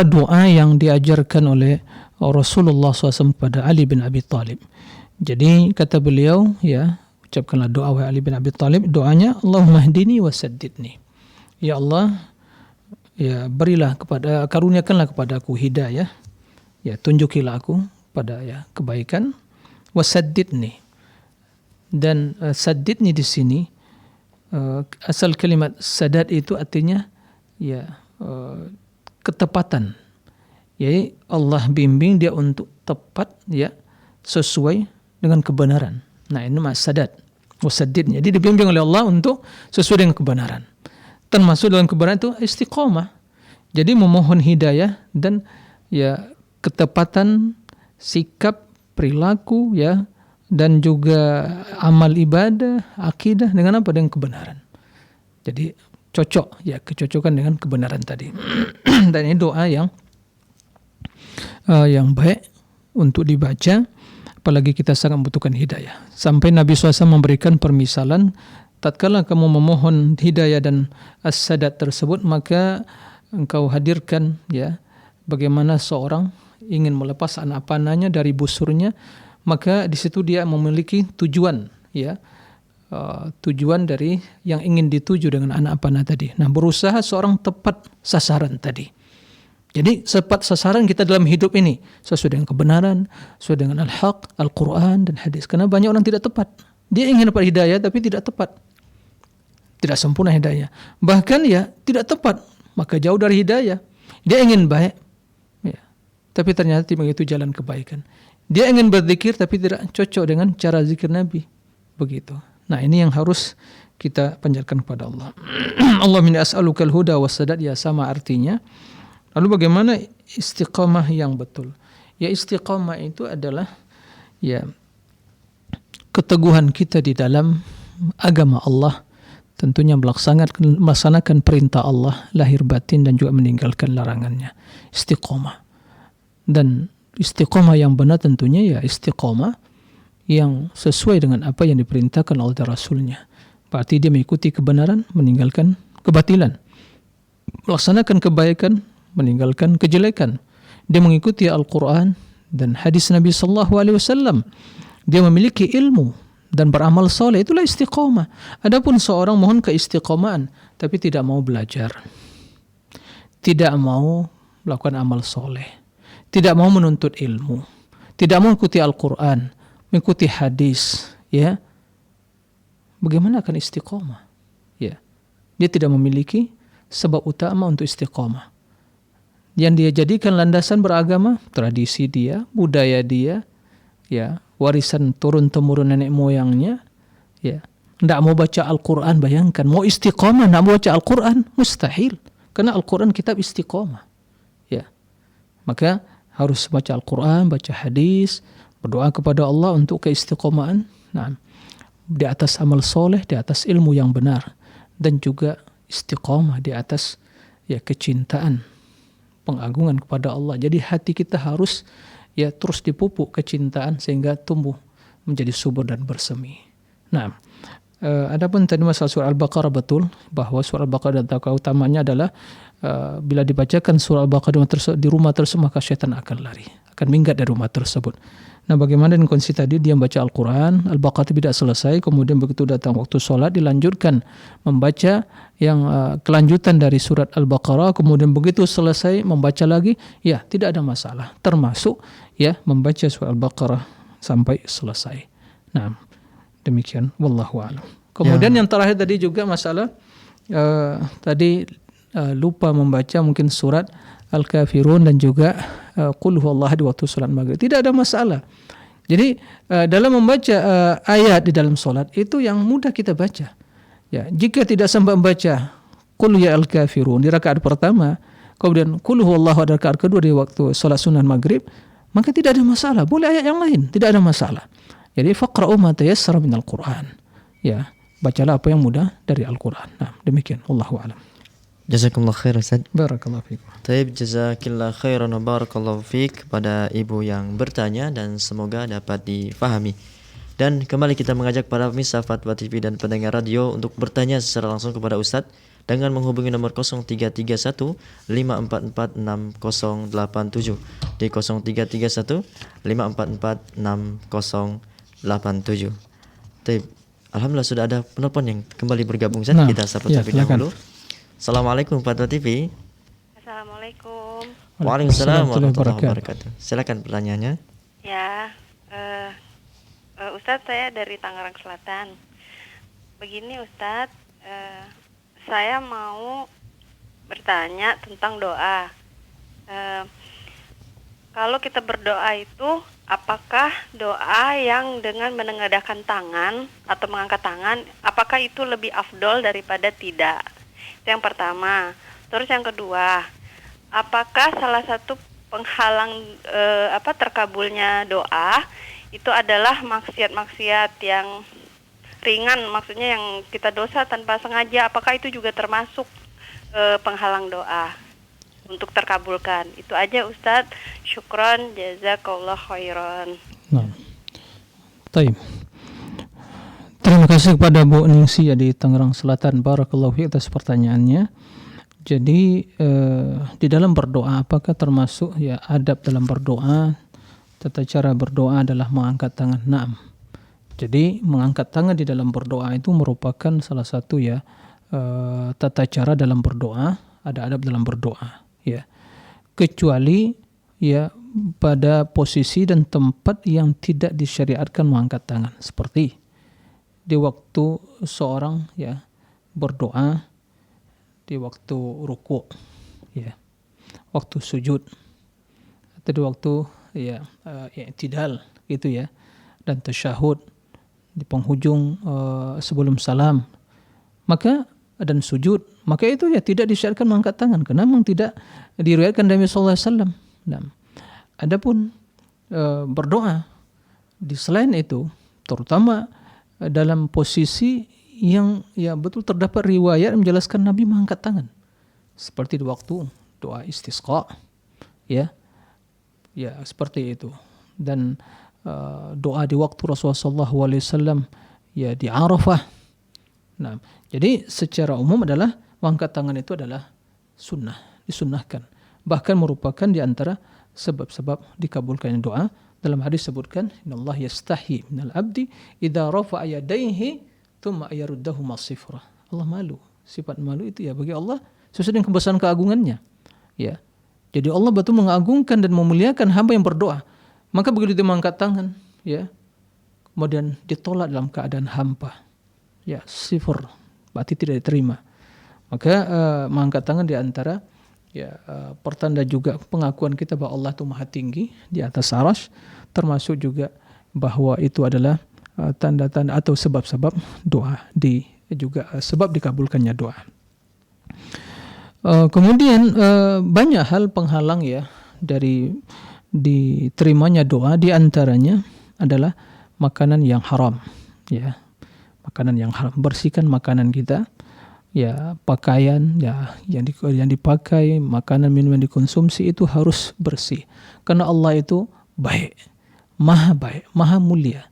doa yang diajarkan oleh Rasulullah SAW kepada Ali bin Abi Thalib. Jadi kata beliau ya, ucapkanlah doa wahai Ali bin Abi Thalib, doanya Allahumma hdini wasaddidni. Ya Allah, ya berilah karuniakanlah kepadaku hidayah, ya tunjukilah aku pada ya kebaikan, wasaddidni. Dan saddidni di sini asal kalimat sadad itu artinya ya ketepatan, Jadi Allah bimbing dia untuk tepat ya sesuai dengan kebenaran. Nah, ini sadat wasaddid. Jadi dibimbing oleh Allah untuk sesuai dengan kebenaran. Termasuk dalam kebenaran itu istiqomah. Jadi memohon hidayah dan ya ketepatan sikap, perilaku ya, dan juga amal ibadah, akidah dengan apa? Dengan kebenaran. Jadi cocok ya, kecocokan dengan kebenaran tadi. Dan ini doa yang baik untuk dibaca, apalagi kita sangat membutuhkan hidayah. Sampai Nabi SAW memberikan permisalan, tatkala kamu memohon hidayah dan as-sadat tersebut, maka engkau hadirkan ya bagaimana seorang ingin melepas anak panahnya dari busurnya, maka di situ dia memiliki tujuan ya, tujuan dari yang ingin dituju dengan anak panah tadi. Nah, berusaha seorang tepat sasaran tadi. Jadi tepat sasaran kita dalam hidup ini sesuai dengan kebenaran, sesuai dengan al-haq, Al-Quran dan hadis. Karena banyak orang tidak tepat. Dia ingin dapat hidayah tapi tidak tepat. Tidak sempurna hidayah. Bahkan ya tidak tepat, maka jauh dari hidayah. Dia ingin baik, ya, tapi ternyata tidak begitu jalan kebaikan. Dia ingin berzikir tapi tidak cocok dengan cara zikir Nabi. Begitu. Nah, ini yang harus kita panjatkan kepada Allah. Allahumma inni as'alukal huda wassadat, ya sama artinya. Lalu bagaimana istiqamah yang betul? Ya, istiqamah itu adalah ya keteguhan kita di dalam agama Allah, tentunya melaksanakan perintah Allah lahir batin dan juga meninggalkan larangannya. Istiqamah. Dan istiqamah yang benar tentunya ya istiqamah yang sesuai dengan apa yang diperintahkan oleh Rasulnya. Berarti dia mengikuti kebenaran, meninggalkan kebatilan. Melaksanakan kebaikan, meninggalkan kejelekan. Dia mengikuti Al-Quran dan hadis Nabi SAW. Dia memiliki ilmu dan beramal soleh. Itulah istiqamah. Adapun seorang mohon keistiqomahan tapi tidak mau belajar, tidak mau melakukan amal soleh, tidak mau menuntut ilmu, tidak mau mengikuti Al-Quran, mengikuti hadis, ya, bagaimana akan istiqamah? Ya, dia tidak memiliki sebab utama untuk istiqamah. Yang dia jadikan landasan beragama, tradisi dia, budaya dia, ya, warisan turun-temurun nenek moyangnya, ya. Tidak mau baca Al-Quran, bayangkan, mau istiqamah, tidak mau baca Al-Quran, mustahil. Karena Al-Quran kitab istiqamah. Ya. Maka harus baca Al-Quran, baca hadis, berdoa kepada Allah untuk keistiqomahan. Nah, di atas amal soleh, di atas ilmu yang benar, dan juga istiqamah di atas ya kecintaan, pengagungan kepada Allah. Jadi hati kita harus ya terus dipupuk kecintaan sehingga tumbuh menjadi subur dan bersemi. Nah, adapun tadi masalah surah Al-Baqarah, betul bahwa surah Al-Baqarah dan takwa utamanya adalah bila dibacakan surah Al-Baqarah di rumah tersebut, maka syaitan akan lari, akan minggat dari rumah tersebut. Nah, bagaimana dengan kondisi tadi dia membaca Al-Quran, Al-Baqarah tidak selesai, kemudian begitu datang waktu sholat dilanjutkan membaca yang kelanjutan dari surat Al-Baqarah, kemudian begitu selesai membaca lagi, ya tidak ada masalah, termasuk ya membaca surat Al-Baqarah sampai selesai. Nah, demikian, wallahu a'lam. Kemudian yang terakhir tadi juga masalah tadi lupa membaca mungkin surat Al-Kafirun dan juga Qul huwallahu ahad di waktu salat maghrib. Tidak ada masalah. Jadi dalam membaca ayat di dalam salat itu yang mudah kita baca. Ya, jika tidak sempat membaca Qul ya Al-Kafirun di rakaat pertama, kemudian Qul huwallahu ahad di rakaat kedua di waktu salat sunat maghrib, maka tidak ada masalah. Boleh ayat yang lain, tidak ada masalah. Jadi faqra'u ma tayassara minal Qur'an. Ya, bacalah apa yang mudah dari Al-Qur'an. Nah, demikian, wallahu a'lam. Jazakumullah khair Ustaz. Barakallahu fiikum. Taib, jazakillah khairan wa barakallahu fiik kepada ibu yang bertanya dan semoga dapat difahami. Dan kembali kita mengajak para pemirsa Fatwa TV dan pendengar radio untuk bertanya secara langsung kepada Ustaz dengan menghubungi nomor 0331 544 6087 di 0331 544 6087. Taib, alhamdulillah sudah ada penelpon yang kembali bergabung. Ustaz, kita sapa terlebih dahulu. Assalamualaikum Fatwa TV. Assalamualaikum. Waalaikumsalam warahmatullahi wabarakatuh. Silakan pertanyaannya. Ya, Ustadz, saya dari Tangerang Selatan. Begini Ustadz, saya mau bertanya tentang doa. kalau kita berdoa itu apakah doa yang dengan menengadahkan tangan atau mengangkat tangan, apakah itu lebih afdol daripada tidak? Itu yang pertama. Terus yang kedua, apakah salah satu penghalang terkabulnya doa itu adalah maksiat-maksiat yang ringan, maksudnya yang kita dosa tanpa sengaja, apakah itu juga termasuk penghalang doa untuk terkabulkan? Itu aja Ustadz. Syukron, jazakallah khairan. Nah, baik. Terima kasih kepada Bu Ningsi di Tangerang Selatan. Barakallahu fiik atas pertanyaannya. Jadi di dalam berdoa apakah termasuk ya adab dalam berdoa? Tata cara berdoa adalah mengangkat tangan. Naam. Jadi mengangkat tangan di dalam berdoa itu merupakan salah satu ya tata cara dalam berdoa, ada adab dalam berdoa ya. Kecuali ya pada posisi dan tempat yang tidak disyariatkan mengangkat tangan, seperti di waktu seorang ya berdoa di waktu ruku ya, waktu sujud, atau di waktu ya i'tidal gitu ya, dan tasyahud di penghujung sebelum salam, maka dan sujud, maka itu ya tidak disyariatkan mengangkat tangan karena memang tidak diriwayatkan dari Nabi sallallahu alaihi wasallam. Nah, adapun berdoa di selain itu, terutama dalam posisi yang ya betul terdapat riwayat menjelaskan Nabi mengangkat tangan, seperti di waktu doa istisqa ya seperti itu, dan doa di waktu Rasulullah SAW ya di Arafah. Nah, jadi secara umum adalah mengangkat tangan itu adalah sunnah, disunnahkan, bahkan merupakan di antara sebab-sebab dikabulkannya doa. Dalam hadis sebutkan, innallaha yastahi minal abdi idza rafa'a yadayhi tsumma yaruddahuma sifra. Allah malu. Sifat malu itu ya bagi Allah sesuai dengan kebesaran keagungannya. Ya. Jadi Allah betul mengagungkan dan memuliakan hamba yang berdoa. Maka begitu dia mengangkat tangan, ya, kemudian ditolak dalam keadaan hampa, ya, sifur, berarti tidak diterima. Maka mengangkat tangan di antara pertanda juga pengakuan kita bahwa Allah itu maha tinggi di atas arsy, termasuk juga bahwa itu adalah tanda-tanda atau sebab-sebab doa, juga sebab dikabulkannya doa. Kemudian banyak hal penghalang ya dari diterimanya doa, di antaranya adalah makanan yang haram, ya, makanan yang haram. Bersihkan makanan kita, ya, pakaian ya yang dipakai, makanan minum yang dikonsumsi itu harus bersih, karena Allah itu baik, maha mulia,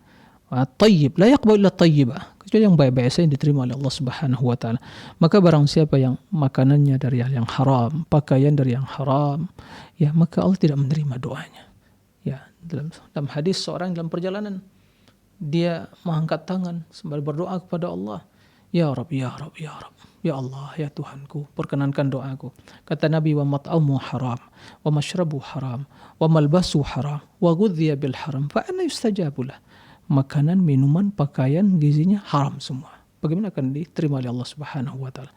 tayyib, la yaqbalu illa tayyibah, kecuali yang baik-baik saja yang diterima oleh Allah Subhanahu wa taala. Maka barang siapa yang makanannya dari hal yang haram, pakaian dari yang haram, ya, maka Allah tidak menerima doanya. Ya, dalam hadis seorang dalam perjalanan dia mengangkat tangan sambil berdoa kepada Allah, ya Rabb, ya Rabb, ya Rabb, ya Allah, ya Tuhanku, perkenankan doaku. Kata Nabi, wa mat'amu haram, wa mashrabu haram, wa malbasu haram, wa ghudhiya bil haram, fa anna yustajabu lah. Makanan, minuman, pakaian, gizinya haram semua. Bagaimana akan diterima oleh Allah Subhanahu wa taala?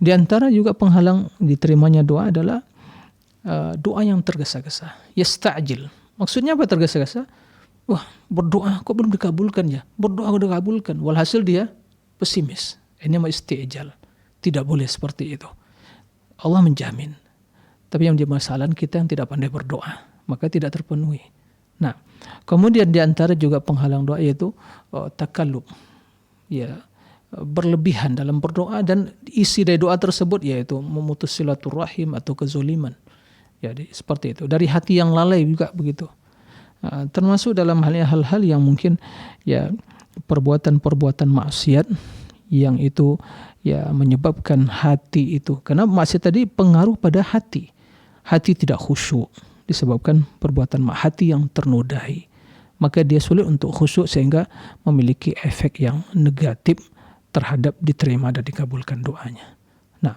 Di antara juga penghalang diterimanya doa adalah doa yang tergesa-gesa, yasta'jil. Maksudnya apa tergesa-gesa? Wah, berdoa kok belum dikabulkan ya? Berdoa udah dikabulkan, walhasil dia pesimis. Ini mah isti'jal. Tidak boleh seperti itu. Allah menjamin. Tapi yang dimasalahan kita yang tidak pandai berdoa, maka tidak terpenuhi. Nah, kemudian di antara juga penghalang doa yaitu takallub. Ya, berlebihan dalam berdoa, dan isi dari doa tersebut yaitu memutus silaturahim atau kezoliman. Jadi seperti itu. Dari hati yang lalai juga begitu. Termasuk dalam hal-hal yang mungkin ya perbuatan-perbuatan maksiat yang itu ya menyebabkan hati itu, karena maksiat tadi pengaruh pada hati. Hati tidak khusyuk disebabkan perbuatan hati yang ternodai. Maka dia sulit untuk khusyuk sehingga memiliki efek yang negatif terhadap diterima dan dikabulkan doanya. Nah,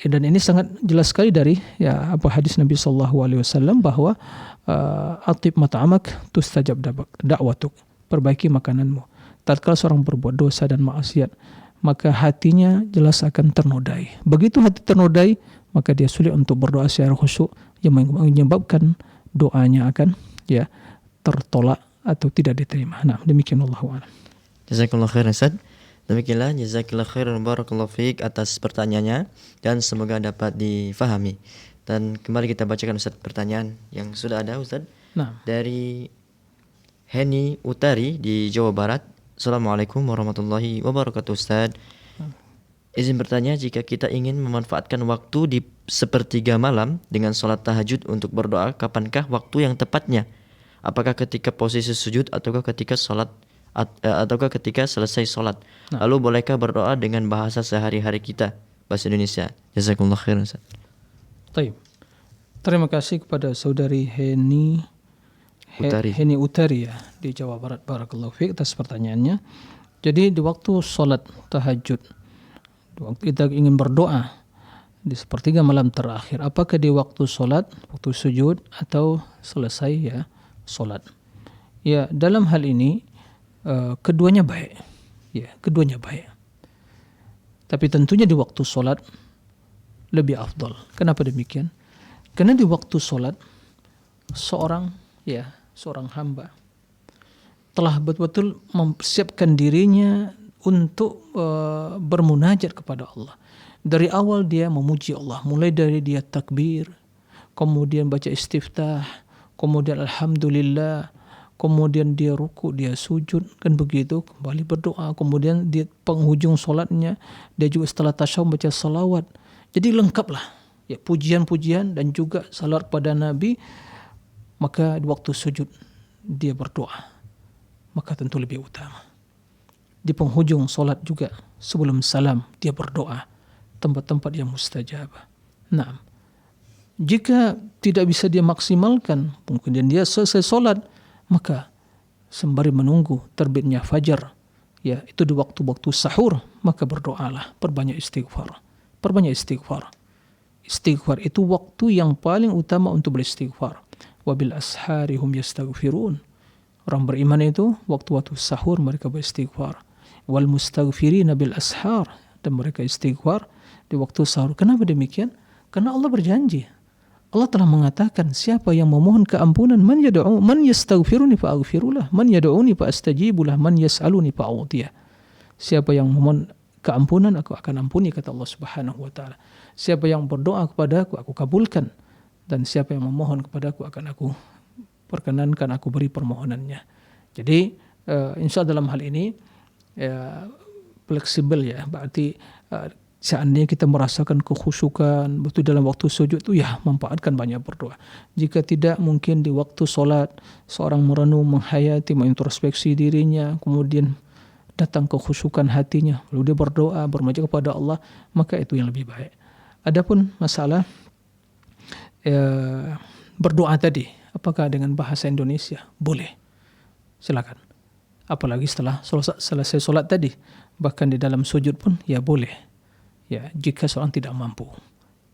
dan ini sangat jelas sekali dari ya hadis Nabi SAW bahwa atib mat'amak tustajab da'watuk, perbaiki makananmu. Tatkala seorang berbuat dosa dan maksiat, maka hatinya jelas akan ternodai. Begitu hati ternodai, maka dia sulit untuk berdoa secara khusyuk yang menyebabkan doanya akan tertolak atau tidak diterima. Nah, demikian Allahu a'lam. Jazakallahu khairan Ustaz. Demikianlah jazakallahu khairan barakallahu fiik atas pertanyaannya dan semoga dapat difahami. Dan kembali kita bacakan Ustaz pertanyaan yang sudah ada Ustaz. Nah, Dari Heni Utari di Jawa Barat. Assalamualaikum warahmatullahi wabarakatuh Ustaz. Izin bertanya, jika kita ingin memanfaatkan waktu di sepertiga malam dengan sholat tahajud untuk berdoa, kapankah waktu yang tepatnya? Apakah ketika posisi sujud ataukah ketika selesai sholat? Lalu bolehkah berdoa dengan bahasa sehari-hari kita, bahasa Indonesia? Jazakumullah khairan Ustaz. Taib. Terima kasih kepada saudari Heni Utari ya, di Jawa Barat. Barakallahu fiik atas pertanyaannya. Jadi di waktu sholat tahajud, waktu kita ingin berdoa di sepertiga malam terakhir, apakah di waktu sholat, waktu sujud, atau selesai sholat? Ya, dalam hal ini keduanya baik. Ya, keduanya baik. Tapi tentunya di waktu sholat lebih afdal. Kenapa demikian? Karena di waktu sholat seorang hamba telah betul-betul mempersiapkan dirinya untuk bermunajat kepada Allah. Dari awal dia memuji Allah, mulai dari dia takbir, kemudian baca istiftah, kemudian alhamdulillah, kemudian dia ruku, dia sujud, kan begitu, kembali berdoa, kemudian di penghujung solatnya dia juga setelah tasyahud baca salawat. Jadi lengkaplah ya, pujian-pujian dan juga salawat pada Nabi. Maka di waktu sujud dia berdoa, maka tentu lebih utama. Di penghujung solat juga sebelum salam dia berdoa, tempat-tempat yang mustajab. Nah, jika tidak bisa dia maksimalkan, kemudian dia selesai solat, maka sembari menunggu terbitnya fajar, ya itu di waktu-waktu sahur, maka berdoalah, perbanyak istighfar. Istighfar itu waktu yang paling utama untuk beristighfar. Wabil ashari hum yastaghfirun. Orang beriman itu waktu-waktu sahur mereka beristighfar. Wal mustaghfirina bil ashar, dan mereka istighfar di waktu sahur. Kenapa demikian? Karena Allah berjanji. Allah telah mengatakan, siapa yang memohon keampunan, man yastaghfiruni fa aghfirulah, man yad'uni fa astajibulah, man yas'aluni fa a'tiyah. Siapa yang memohon keampunan, aku akan ampuni, kata Allah Subhanahu wa taala. Siapa yang berdoa kepadaku, aku kabulkan. Dan siapa yang memohon kepadaku, akan aku perkenankan, aku beri permohonannya. Jadi insya Allah dalam hal ini fleksibel ya, berarti seandainya kita merasakan kekhusyukan betul dalam waktu sujud itu, ya manfaatkan banyak berdoa. Jika tidak, mungkin di waktu sholat seorang merenung, menghayati, mengintrospeksi dirinya, kemudian datang kekhusyukan hatinya, lalu dia berdoa, bermunajat kepada Allah, maka itu yang lebih baik. Adapun masalah berdoa tadi, apakah dengan bahasa Indonesia? Boleh, silakan. Apalagi setelah selesai sholat tadi, bahkan di dalam sujud pun ya boleh. Ya, jika seorang tidak mampu,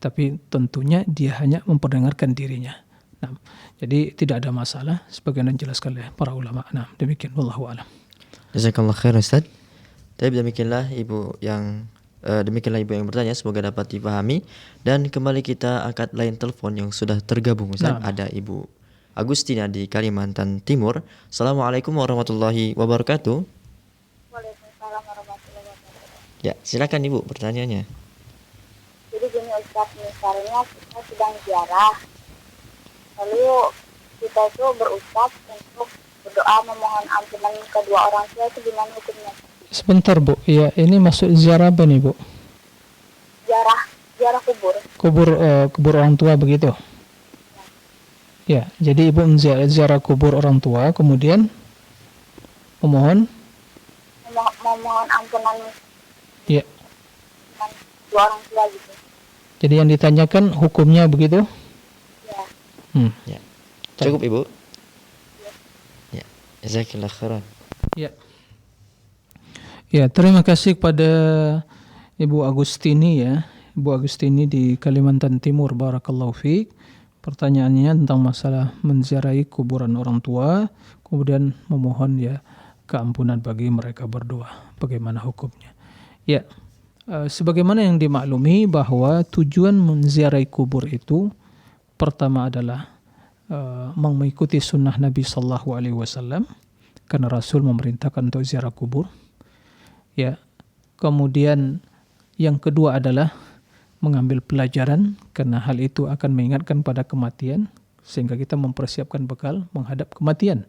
tapi tentunya dia hanya memperdengarkan dirinya. Nah, jadi tidak ada masalah, sebagaimana dijelaskan oleh para ulama. Nah, demikian, wallahu a'lam. Jazakallah khair Ustaz. Tapi demikianlah ibu yang bertanya, semoga dapat dipahami. Dan kembali kita angkat line telepon yang sudah tergabung Ustaz. Nah. Ada Ibu Agustina di Kalimantan Timur. Assalamualaikum warahmatullahi wabarakatuh. Waalaikumsalam warahmatullahi wabarakatuh. Ya, silakan Ibu pertanyaannya. Jadi gini Ustaz, misalnya kita sedang ziarah, lalu kita itu berucap untuk berdoa memohon ampunan kedua orang tua, itu gimana hukumnya? Sebentar Bu, ya ini maksud ziarah apa nih Bu? Ziarah kubur. Kubur orang tua begitu? Ya, jadi Ibu ziarah kubur orang tua, kemudian memohon ampunan. Ya. Dua orang tua gitu. Jadi yang ditanyakan hukumnya begitu? Ya. Ya. Cukup Ibu? Ya. Jazakallah khairan. Ya. Ya, terima kasih kepada Ibu Agustini ya. Ibu Agustini di Kalimantan Timur, barakallahu fiik. Pertanyaannya tentang masalah menziarahi kuburan orang tua, kemudian memohon ya keampunan bagi mereka berdua. Bagaimana hukumnya? Ya, Sebagaimana yang dimaklumi bahwa tujuan menziarahi kubur itu pertama adalah mengikuti sunnah Nabi Sallallahu Alaihi Wasallam karena Rasul memerintahkan untuk ziarah kubur. Ya, kemudian yang kedua adalah mengambil pelajaran karena hal itu akan mengingatkan pada kematian sehingga kita mempersiapkan bekal menghadap kematian.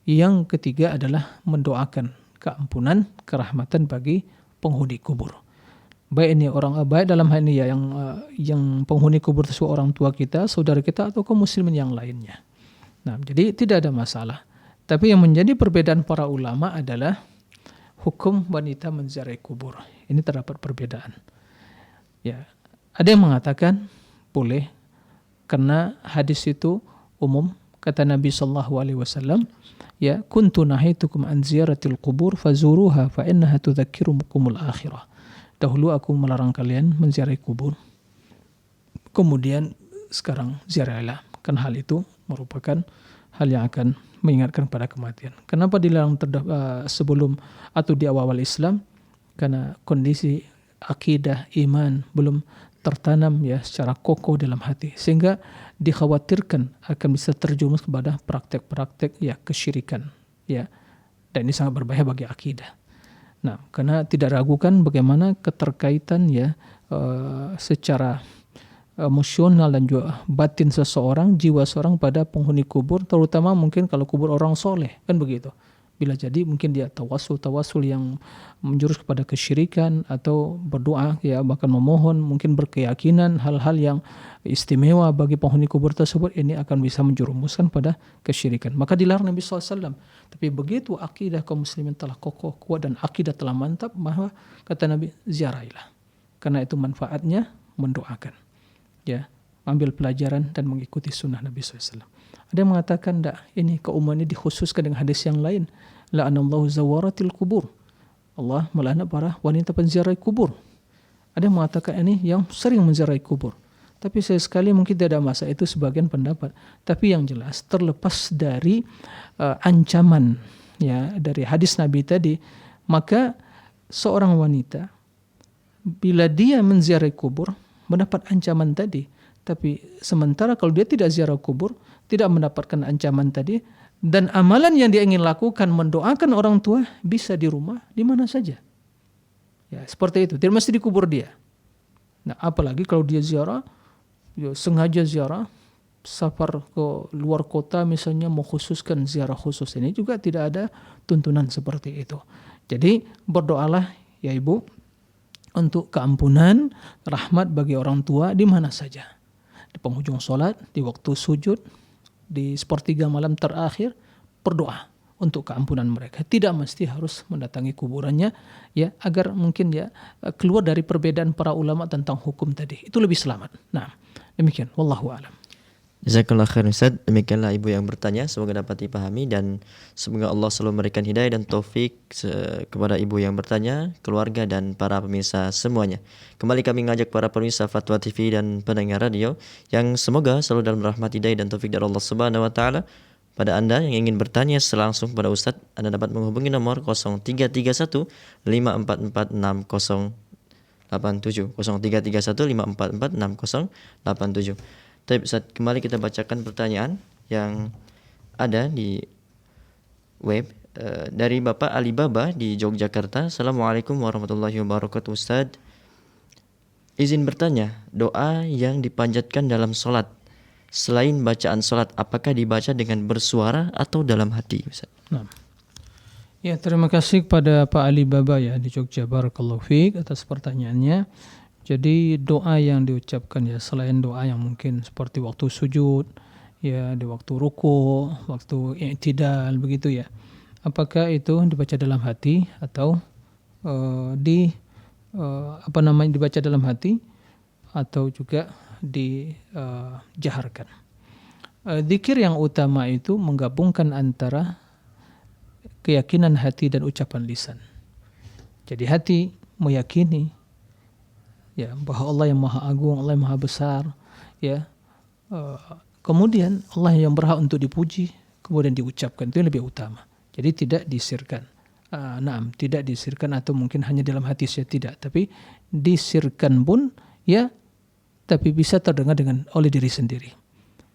Yang ketiga adalah mendoakan keampunan, kerahmatan bagi penghuni kubur. Baik ini baik dalam hal ini ya yang penghuni kubur tersebut orang tua kita, saudara kita atau kaum muslimin yang lainnya. Nah, jadi tidak ada masalah. Tapi yang menjadi perbedaan para ulama adalah hukum wanita menziarahi kubur. Ini terdapat perbedaan. Ya, ada yang mengatakan boleh karena hadis itu umum. Kata Nabi sallallahu alaihi wasallam, ya, kuntu nahaitukum an ziyaratil qubur fazuruha fa innaha tudzakirukumul akhirah. Dahulu aku melarang kalian menziarahi kubur. Kemudian sekarang ziarahilah. Kan hal itu merupakan hal yang akan mengingatkan pada kematian. Kenapa dilarang sebelum atau di awal Islam? Karena kondisi akidah, iman belum tertanam ya secara kokoh dalam hati. Sehingga dikhawatirkan akan bisa terjerumus kepada praktek-praktek ya kesyirikan ya, dan ini sangat berbahaya bagi akidah. Nah, karena tidak ragukan bagaimana keterkaitan ya secara emosional dan juga batin seseorang, jiwa seorang pada penghuni kubur, terutama mungkin kalau kubur orang soleh kan begitu. Bila jadi mungkin dia tawasul yang menjurus kepada kesyirikan atau berdoa ya bahkan memohon mungkin berkeyakinan hal-hal yang istimewa bagi penghuni kubur tersebut, ini akan bisa menjerumuskan pada kesyirikan. Maka dilarang Nabi SAW. Tapi begitu akidah kaum muslimin telah kokoh, kuat dan akidah telah mantap, bahwa kata Nabi ziarahilah. Karena itu manfaatnya mendoakan. Ya, ambil pelajaran dan mengikuti sunnah Nabi SAW. Ada yang mengatakan tidak, ini keumuman ini dikhususkan dengan hadis yang lain. La'anallahu zawaratil kubur. Allah melaknat para wanita penziarah kubur. Ada yang mengatakan ini yang sering menziarahi kubur. Tapi saya sekali mungkin tidak ada masalah, itu sebagian pendapat. Tapi yang jelas terlepas dari ancaman ya dari hadis Nabi tadi, maka seorang wanita bila dia menziarahi kubur mendapat ancaman tadi. Tapi sementara kalau dia tidak ziarah kubur, tidak mendapatkan ancaman tadi, dan amalan yang dia ingin lakukan mendoakan orang tua bisa di rumah, di mana saja. Ya, seperti itu. Tidak mesti di kubur dia. Nah, apalagi kalau dia ziarah, ya, sengaja ziarah, safar ke luar kota misalnya mengkhususkan ziarah khusus, ini juga tidak ada tuntunan seperti itu. Jadi berdoalah ya ibu untuk keampunan, rahmat bagi orang tua di mana saja. Di penghujung sholat, di waktu sujud, di sepertiga malam terakhir, berdoa untuk keampunan mereka. Tidak mesti harus mendatangi kuburannya, ya, agar mungkin ya keluar dari perbedaan para ulama tentang hukum tadi. Itu lebih selamat. Nah, demikian. Wallahu a'lam. Jazakallah khair Ustaz. Demikianlah ibu yang bertanya, semoga dapat dipahami dan semoga Allah selalu memberikan hidayah dan taufik kepada ibu yang bertanya, keluarga dan para pemirsa semuanya. Kembali kami mengajak para pemirsa Fatwa TV dan pendengar radio yang semoga selalu dalam rahmat, hidayah dan taufik dari Allah Subhanahu wa taala. Pada Anda yang ingin bertanya langsung kepada Ustaz, Anda dapat menghubungi nomor 0331 544 6087 0331 544 6087. Tapi Ustaz, kembali kita bacakan pertanyaan yang ada di web dari Bapak Alibaba di Yogyakarta. Assalamualaikum warahmatullahi wabarakatuh Ustaz. Izin bertanya, doa yang dipanjatkan dalam sholat selain bacaan sholat, apakah dibaca dengan bersuara atau dalam hati Ustaz? Nah. Ya, terima kasih kepada Pak Alibaba ya di Jogja. Barakallahu fiik atas pertanyaannya. Jadi doa yang diucapkan ya selain doa yang mungkin seperti waktu sujud, ya di waktu ruku, waktu i'tidal begitu ya. Apakah itu dibaca dalam hati atau dibaca dalam hati atau juga dijaharkan? Zikir yang utama itu menggabungkan antara keyakinan hati dan ucapan lisan. Jadi hati meyakini ya bahwa Allah yang Maha Agung, Allah yang Maha Besar, ya. Kemudian Allah yang berhak untuk dipuji, kemudian diucapkan, itu yang lebih utama. Jadi tidak disirkan. Naam, tidak disirkan atau mungkin hanya dalam hati saya, tidak, tapi disirkan pun ya, tapi bisa terdengar oleh diri sendiri.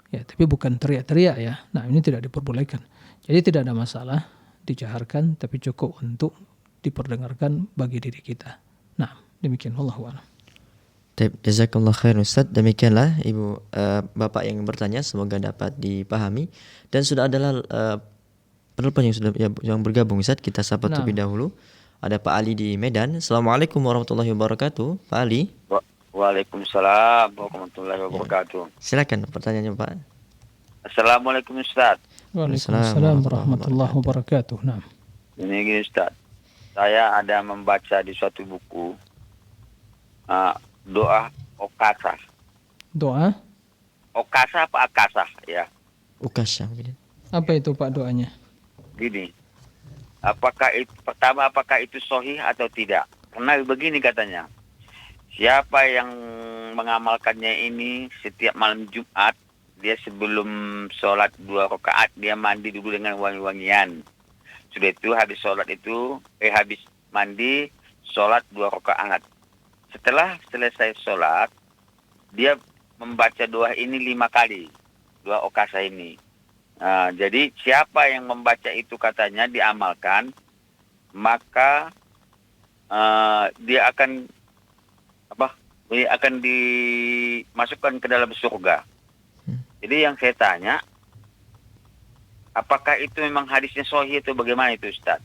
Ya, tapi bukan teriak-teriak ya. Nah, ini tidak diperbolehkan. Jadi tidak ada masalah dijaharkan, tapi cukup untuk diperdengarkan bagi diri kita. Nah, demikian, wallahu a'lam. Jazakallah khair Ustaz. Demikianlah Bapak yang bertanya, semoga dapat dipahami. Dan sudah adalah penelpon yang bergabung Ustaz. Kita sapa terlebih dahulu. Ada Pak Ali di Medan. Assalamualaikum warahmatullahi wabarakatuh. Pak Ali. Waalaikumsalam warahmatullahi wabarakatuh. Silakan pertanyaannya Pak. Assalamualaikum Ustaz. Waalaikumsalam warahmatullahi wabarakatuh. Nah. Ini gini Ustaz. Saya ada membaca di suatu buku doa Okasa. Doa? Okasa apa Akasa ya? Ukasha. Apa itu Pak doanya? Gini. Apakah itu sahih atau tidak? Karena begini katanya. Siapa yang mengamalkannya ini setiap malam Jumat, dia sebelum sholat 2 rakaat dia mandi dulu dengan wangi-wangian. Sudah itu habis sholat itu, habis mandi, sholat 2 rakaat. Setelah selesai sholat, dia membaca doa ini 5 kali, doa Okasa ini. Jadi siapa yang membaca itu katanya diamalkan, maka dia akan dimasukkan ke dalam surga. Jadi yang saya tanya, apakah itu memang hadisnya sahih atau bagaimana itu Ustaz?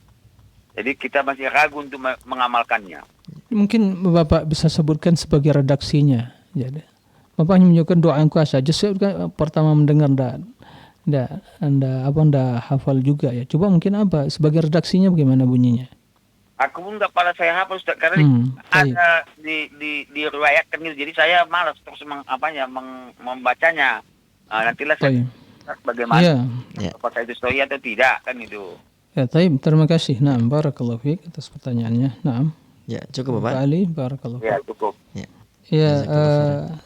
Jadi kita masih ragu untuk mengamalkannya. Mungkin Bapak bisa sebutkan sebagai redaksinya. Jadi Bapak hanya menunjukkan doa yang kuasa. Saya pertama mendengar Anda hafal juga ya. Coba mungkin apa sebagai redaksinya bagaimana bunyinya? Aku pun tak pada saya hafal Ustaz, karena ada diriwayatkan gitu. Jadi saya malas terus membacanya. Nantilah saya bagaimana apakah itu sahih atau tidak kan itu. Ya, terima kasih. Nah, barakallahu fiik atas pertanyaannya. Nah. Ya, cukup Bapak. Pak Ali, barakallahu fiik. Ya, cukup. Ya,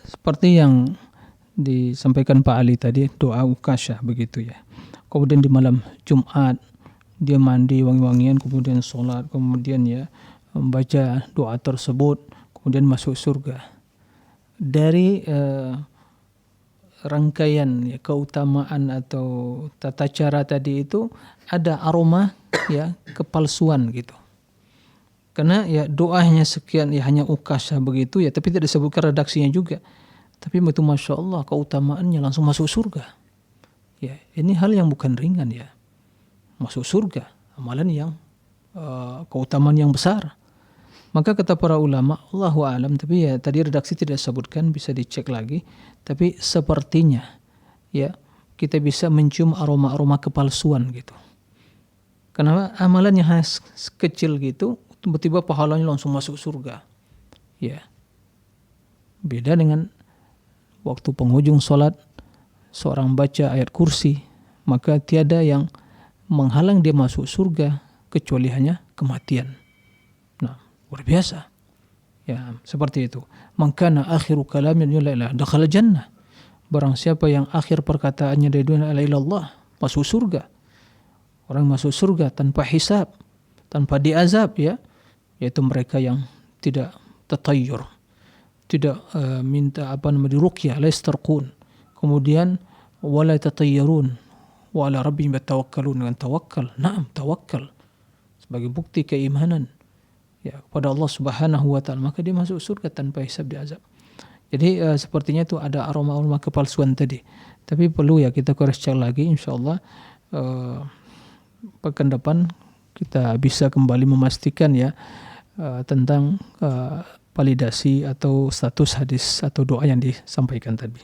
seperti yang disampaikan Pak Ali tadi, doa Ukasha begitu ya. Kemudian di malam Jumat dia mandi wangi-wangian, kemudian sholat, kemudian ya membaca doa tersebut, kemudian masuk surga. Dari rangkaian ya, keutamaan atau tata cara tadi itu ada aroma ya kepalsuan gitu. Karena ya doanya sekian ya hanya Ukasha begitu ya, tapi tidak disebutkan redaksinya juga. Tapi itu Masya Allah keutamaannya langsung masuk surga. Ya, ini hal yang bukan ringan ya. Masuk surga, amalan yang keutamaan yang besar. Maka kata para ulama, Allahu a'lam, tapi ya tadi redaksi tidak disebutkan, bisa dicek lagi. Tapi sepertinya ya kita bisa mencium aroma-aroma kepalsuan gitu. Karena amalan yang kecil gitu, tiba-tiba pahalanya langsung masuk surga. Ya. Beda dengan waktu penghujung sholat, seorang baca ayat kursi, maka tiada yang menghalang dia masuk surga kecuali hanya kematian. Nah, luar biasa. Ya, seperti itu. Mangkana akhiru kalamin la ilaha dakhala jannah. Barang siapa yang akhir perkataannya dari dunia la ilallah, masuk surga. Orang masuk surga tanpa hisab, tanpa diazab ya, yaitu mereka yang tidak tatayyur, tidak minta diruqyah, la istarqun. Kemudian wala tatayyarun wa ala rabbihim yatawakkalun, dengan tawakal. Naam, tawakal sebagai bukti keimanan ya kepada Allah Subhanahu wa taala, maka dia masuk surga tanpa hisab diazab. Jadi sepertinya itu ada aroma-aroma kepalsuan tadi. Tapi perlu ya kita koreksi lagi, insyaallah pekan depan kita bisa kembali memastikan ya tentang validasi atau status hadis atau doa yang disampaikan tadi.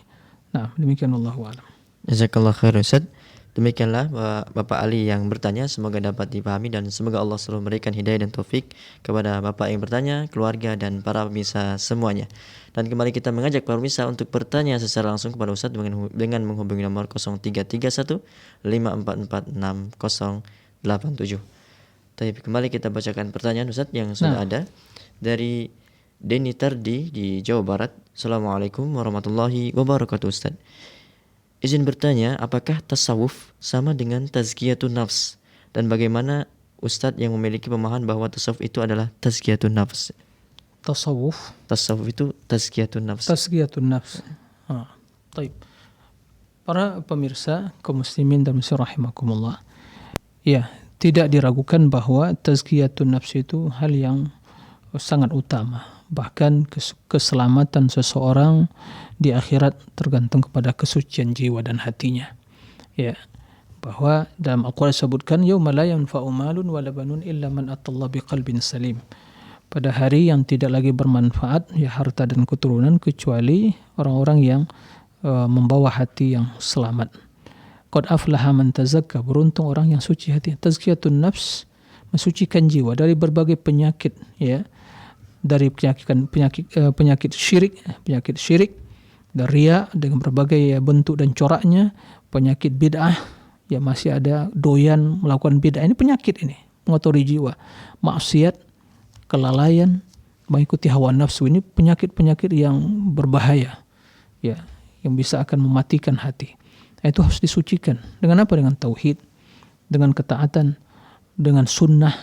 Nah, demikian wallahu a'lam. Jazakallah khair Ustaz. Demikianlah Bapak Ali yang bertanya, semoga dapat dipahami dan semoga Allah selalu memberikan hidayah dan taufik kepada Bapak yang bertanya, keluarga dan para pemirsa semuanya. Dan kembali kita mengajak para pemirsa untuk bertanya secara langsung kepada Ustaz dengan menghubungi nomor 0331 544 6087. Tapi kembali kita bacakan pertanyaan Ustaz yang sudah ada dari Denny Tardi di Jawa Barat. Assalamualaikum warahmatullahi wabarakatuh Ustaz. Izin bertanya, apakah tasawuf sama dengan tazkiyatun nafs? Dan bagaimana ustadz yang memiliki pemahaman bahwa tasawuf itu adalah tazkiyatun nafs. Tasawuf, Tasawuf itu tazkiyatun nafs. tazkiyatun nafs. Taib. Para pemirsa kaum muslimin dan muslimat rahimakumullah. Ya, tidak diragukan bahwa tazkiyatun nafs itu hal yang sangat utama. Bahkan keselamatan seseorang di akhirat tergantung kepada kesucian jiwa dan hatinya. Ya, bahwa dalam Al-Quran disebutkan yauma la yanfa'u malun wala banun illa man atallaha biqalbin salim. Pada hari yang tidak lagi bermanfaat ya harta dan keturunan kecuali orang-orang yang membawa hati yang selamat. Qad aflaha man tazakka, beruntung orang yang suci hati. Tazkiyatun nafs, mensucikan jiwa dari berbagai penyakit, ya. Dari penyakit syirik, dari riya dengan berbagai bentuk dan coraknya, penyakit bid'ah, ya masih ada doyan melakukan bid'ah. Ini penyakit ini, mengotori jiwa. Maksiat, kelalaian, mengikuti hawa nafsu, ini penyakit-penyakit yang berbahaya, ya, yang bisa akan mematikan hati. Itu harus disucikan. Dengan apa? Dengan tauhid, dengan ketaatan, dengan sunnah,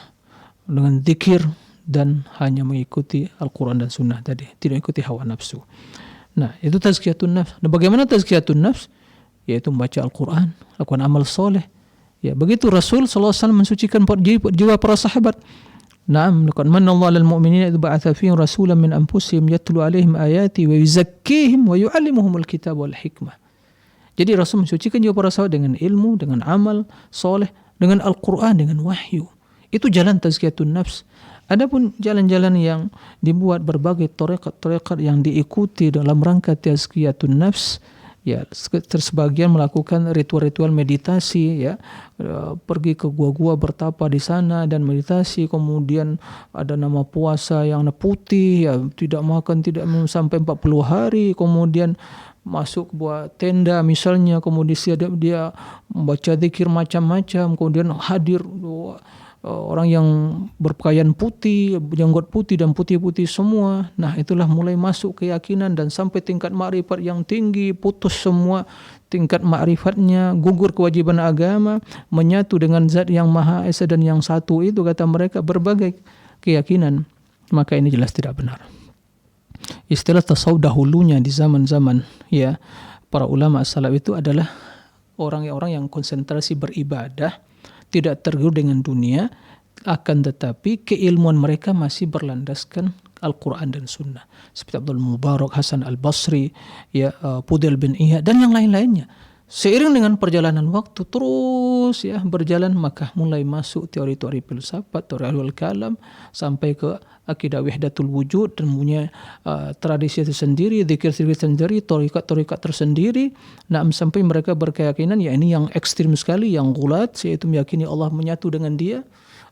dengan zikir, dan hanya mengikuti Al-Quran dan sunnah tadi, tidak ikuti hawa nafsu. Nah, itu tazkiyatun nafs. Nah, bagaimana tazkiyatun nafs? Yaitu membaca Al-Quran, lakukan amal soleh. Ya, begitu Rasul SAW mensucikan jiwa para sahabat. Naam, laqad manna Allahu 'alal mu'minina idh ba'atha fihim rasulan min anfusihim yatlu 'alaihim ayati wa yuzakkihim wa yu'allimuhumul kitaba wal hikmah. Jadi Rasul mensucikan jiwa para sahabat dengan ilmu, dengan amal soleh, dengan Al-Quran, dengan wahyu. Itu jalan tazkiyatun nafs. Adapun jalan-jalan yang dibuat berbagai tarekat yang diikuti dalam rangka tazkiyatun nafs, ya, tersebagian melakukan ritual-ritual meditasi, ya, pergi ke gua-gua bertapa di sana dan meditasi, kemudian ada nama puasa yang putih, ya, tidak makan tidak minum sampai 40 hari, kemudian masuk buat tenda misalnya, kemudian dia membaca zikir macam-macam, kemudian hadir orang yang berpakaian putih, janggut putih dan putih-putih semua. Nah, itulah mulai masuk keyakinan dan sampai tingkat makrifat yang tinggi, putus semua tingkat makrifatnya, gugur kewajiban agama, menyatu dengan zat yang Maha Esa dan yang satu itu, kata mereka, berbagai keyakinan. Maka ini jelas tidak benar. Istilah tasawuf dahulunya di zaman-zaman, ya, para ulama salaf itu adalah orang-orang yang konsentrasi beribadah, tidak tergiur dengan dunia, akan tetapi keilmuan mereka masih berlandaskan Al-Quran dan Sunnah. Seperti Abdul Mubarak, Hasan Al-Basri, ya, Fudail bin Iyad, dan yang lain-lainnya. Seiring dengan perjalanan waktu terus, ya, berjalan, maka mulai masuk teori-teori filsafat, teori ahlul kalam, sampai ke akidah wahdatul wujud dan punya tradisi tersendiri, zikir-zikir sendiri, tarikat-tarikat tersendiri. Nah, sampai mereka berkeyakinan, ya, ini yang ekstrim sekali, yang gulat, yaitu meyakini Allah menyatu dengan dia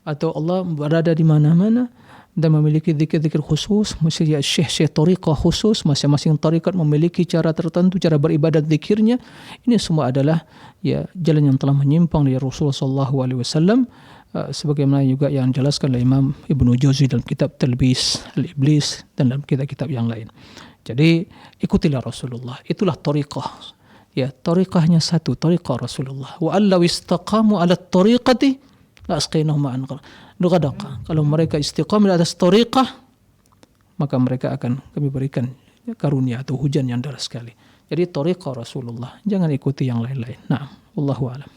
atau Allah berada di mana-mana dan memiliki zikir-zikir khusus, maksudnya syekh-syekh tariqah khusus, masing-masing tarikat memiliki cara tertentu, cara beribadat zikirnya. Ini semua adalah, ya, jalan yang telah menyimpang dari Rasulullah SAW, sebagaimana juga yang dijelaskan oleh Imam Ibnu Jauzi dalam kitab Talbis Al-Iblis dan dalam kitab-kitab yang lain. Jadi ikutilah Rasulullah, itulah tariqah. Ya, tariqahnya satu, tariqah Rasulullah. Wa allaw istaqamu ala tariqati la asqainahum ma'an ghadaqa. Kalau mereka istiqamah di atas tariqah, maka mereka akan kami berikan karunia atau hujan yang deras sekali. Jadi tariqah Rasulullah, jangan ikuti yang lain-lain. Nah, wallahu a'lam.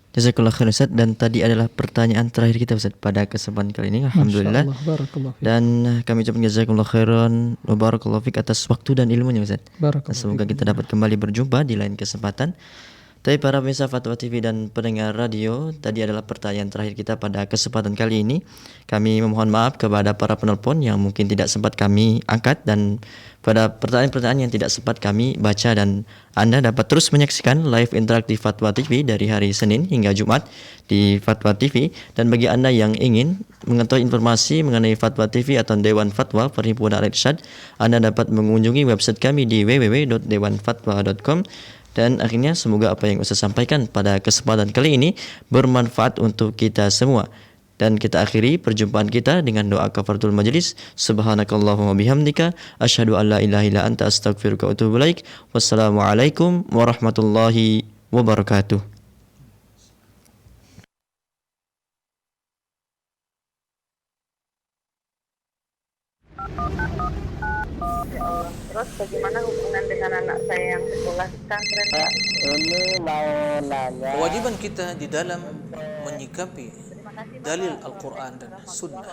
Jazakallah khair Ustaz. Dan tadi adalah pertanyaan terakhir kita Ustaz pada kesempatan kali ini. Alhamdulillah. Dan kami ucapkan jazakallah khairan wa barakallahu fik atas waktu dan ilmunya Ustaz. Semoga kita dapat kembali berjumpa di lain kesempatan. Tapi para pemirsa Fatwa TV dan pendengar radio, tadi adalah pertanyaan terakhir kita pada kesempatan kali ini. Kami memohon maaf kepada para penelpon yang mungkin tidak sempat kami angkat, dan pada pertanyaan-pertanyaan yang tidak sempat kami baca. Dan Anda dapat terus menyaksikan live interaktif Fatwa TV dari hari Senin hingga Jumat di Fatwa TV. Dan bagi Anda yang ingin mengetahui informasi mengenai Fatwa TV atau Dewan Fatwa Perhimpunan Al-Irsyad, Anda dapat mengunjungi website kami di www.dewanfatwa.com. Dan akhirnya semoga apa yang Ustaz sampaikan pada kesempatan kali ini bermanfaat untuk kita semua. Dan kita akhiri perjumpaan kita dengan doa kafaratul majlis. Subhanakallahumma bihamdika asyhadu an la ilaha illa anta astaghfiruka wa atubu ilaik. Wassalamualaikum warahmatullahi wabarakatuh. Ya Allah. Terus bagaimana hubungan dengan anak saya yang sekolah di pesantren? Ini mau nanya. Kewajiban kita di dalam menyikapi dalil Al-Quran dan Sunnah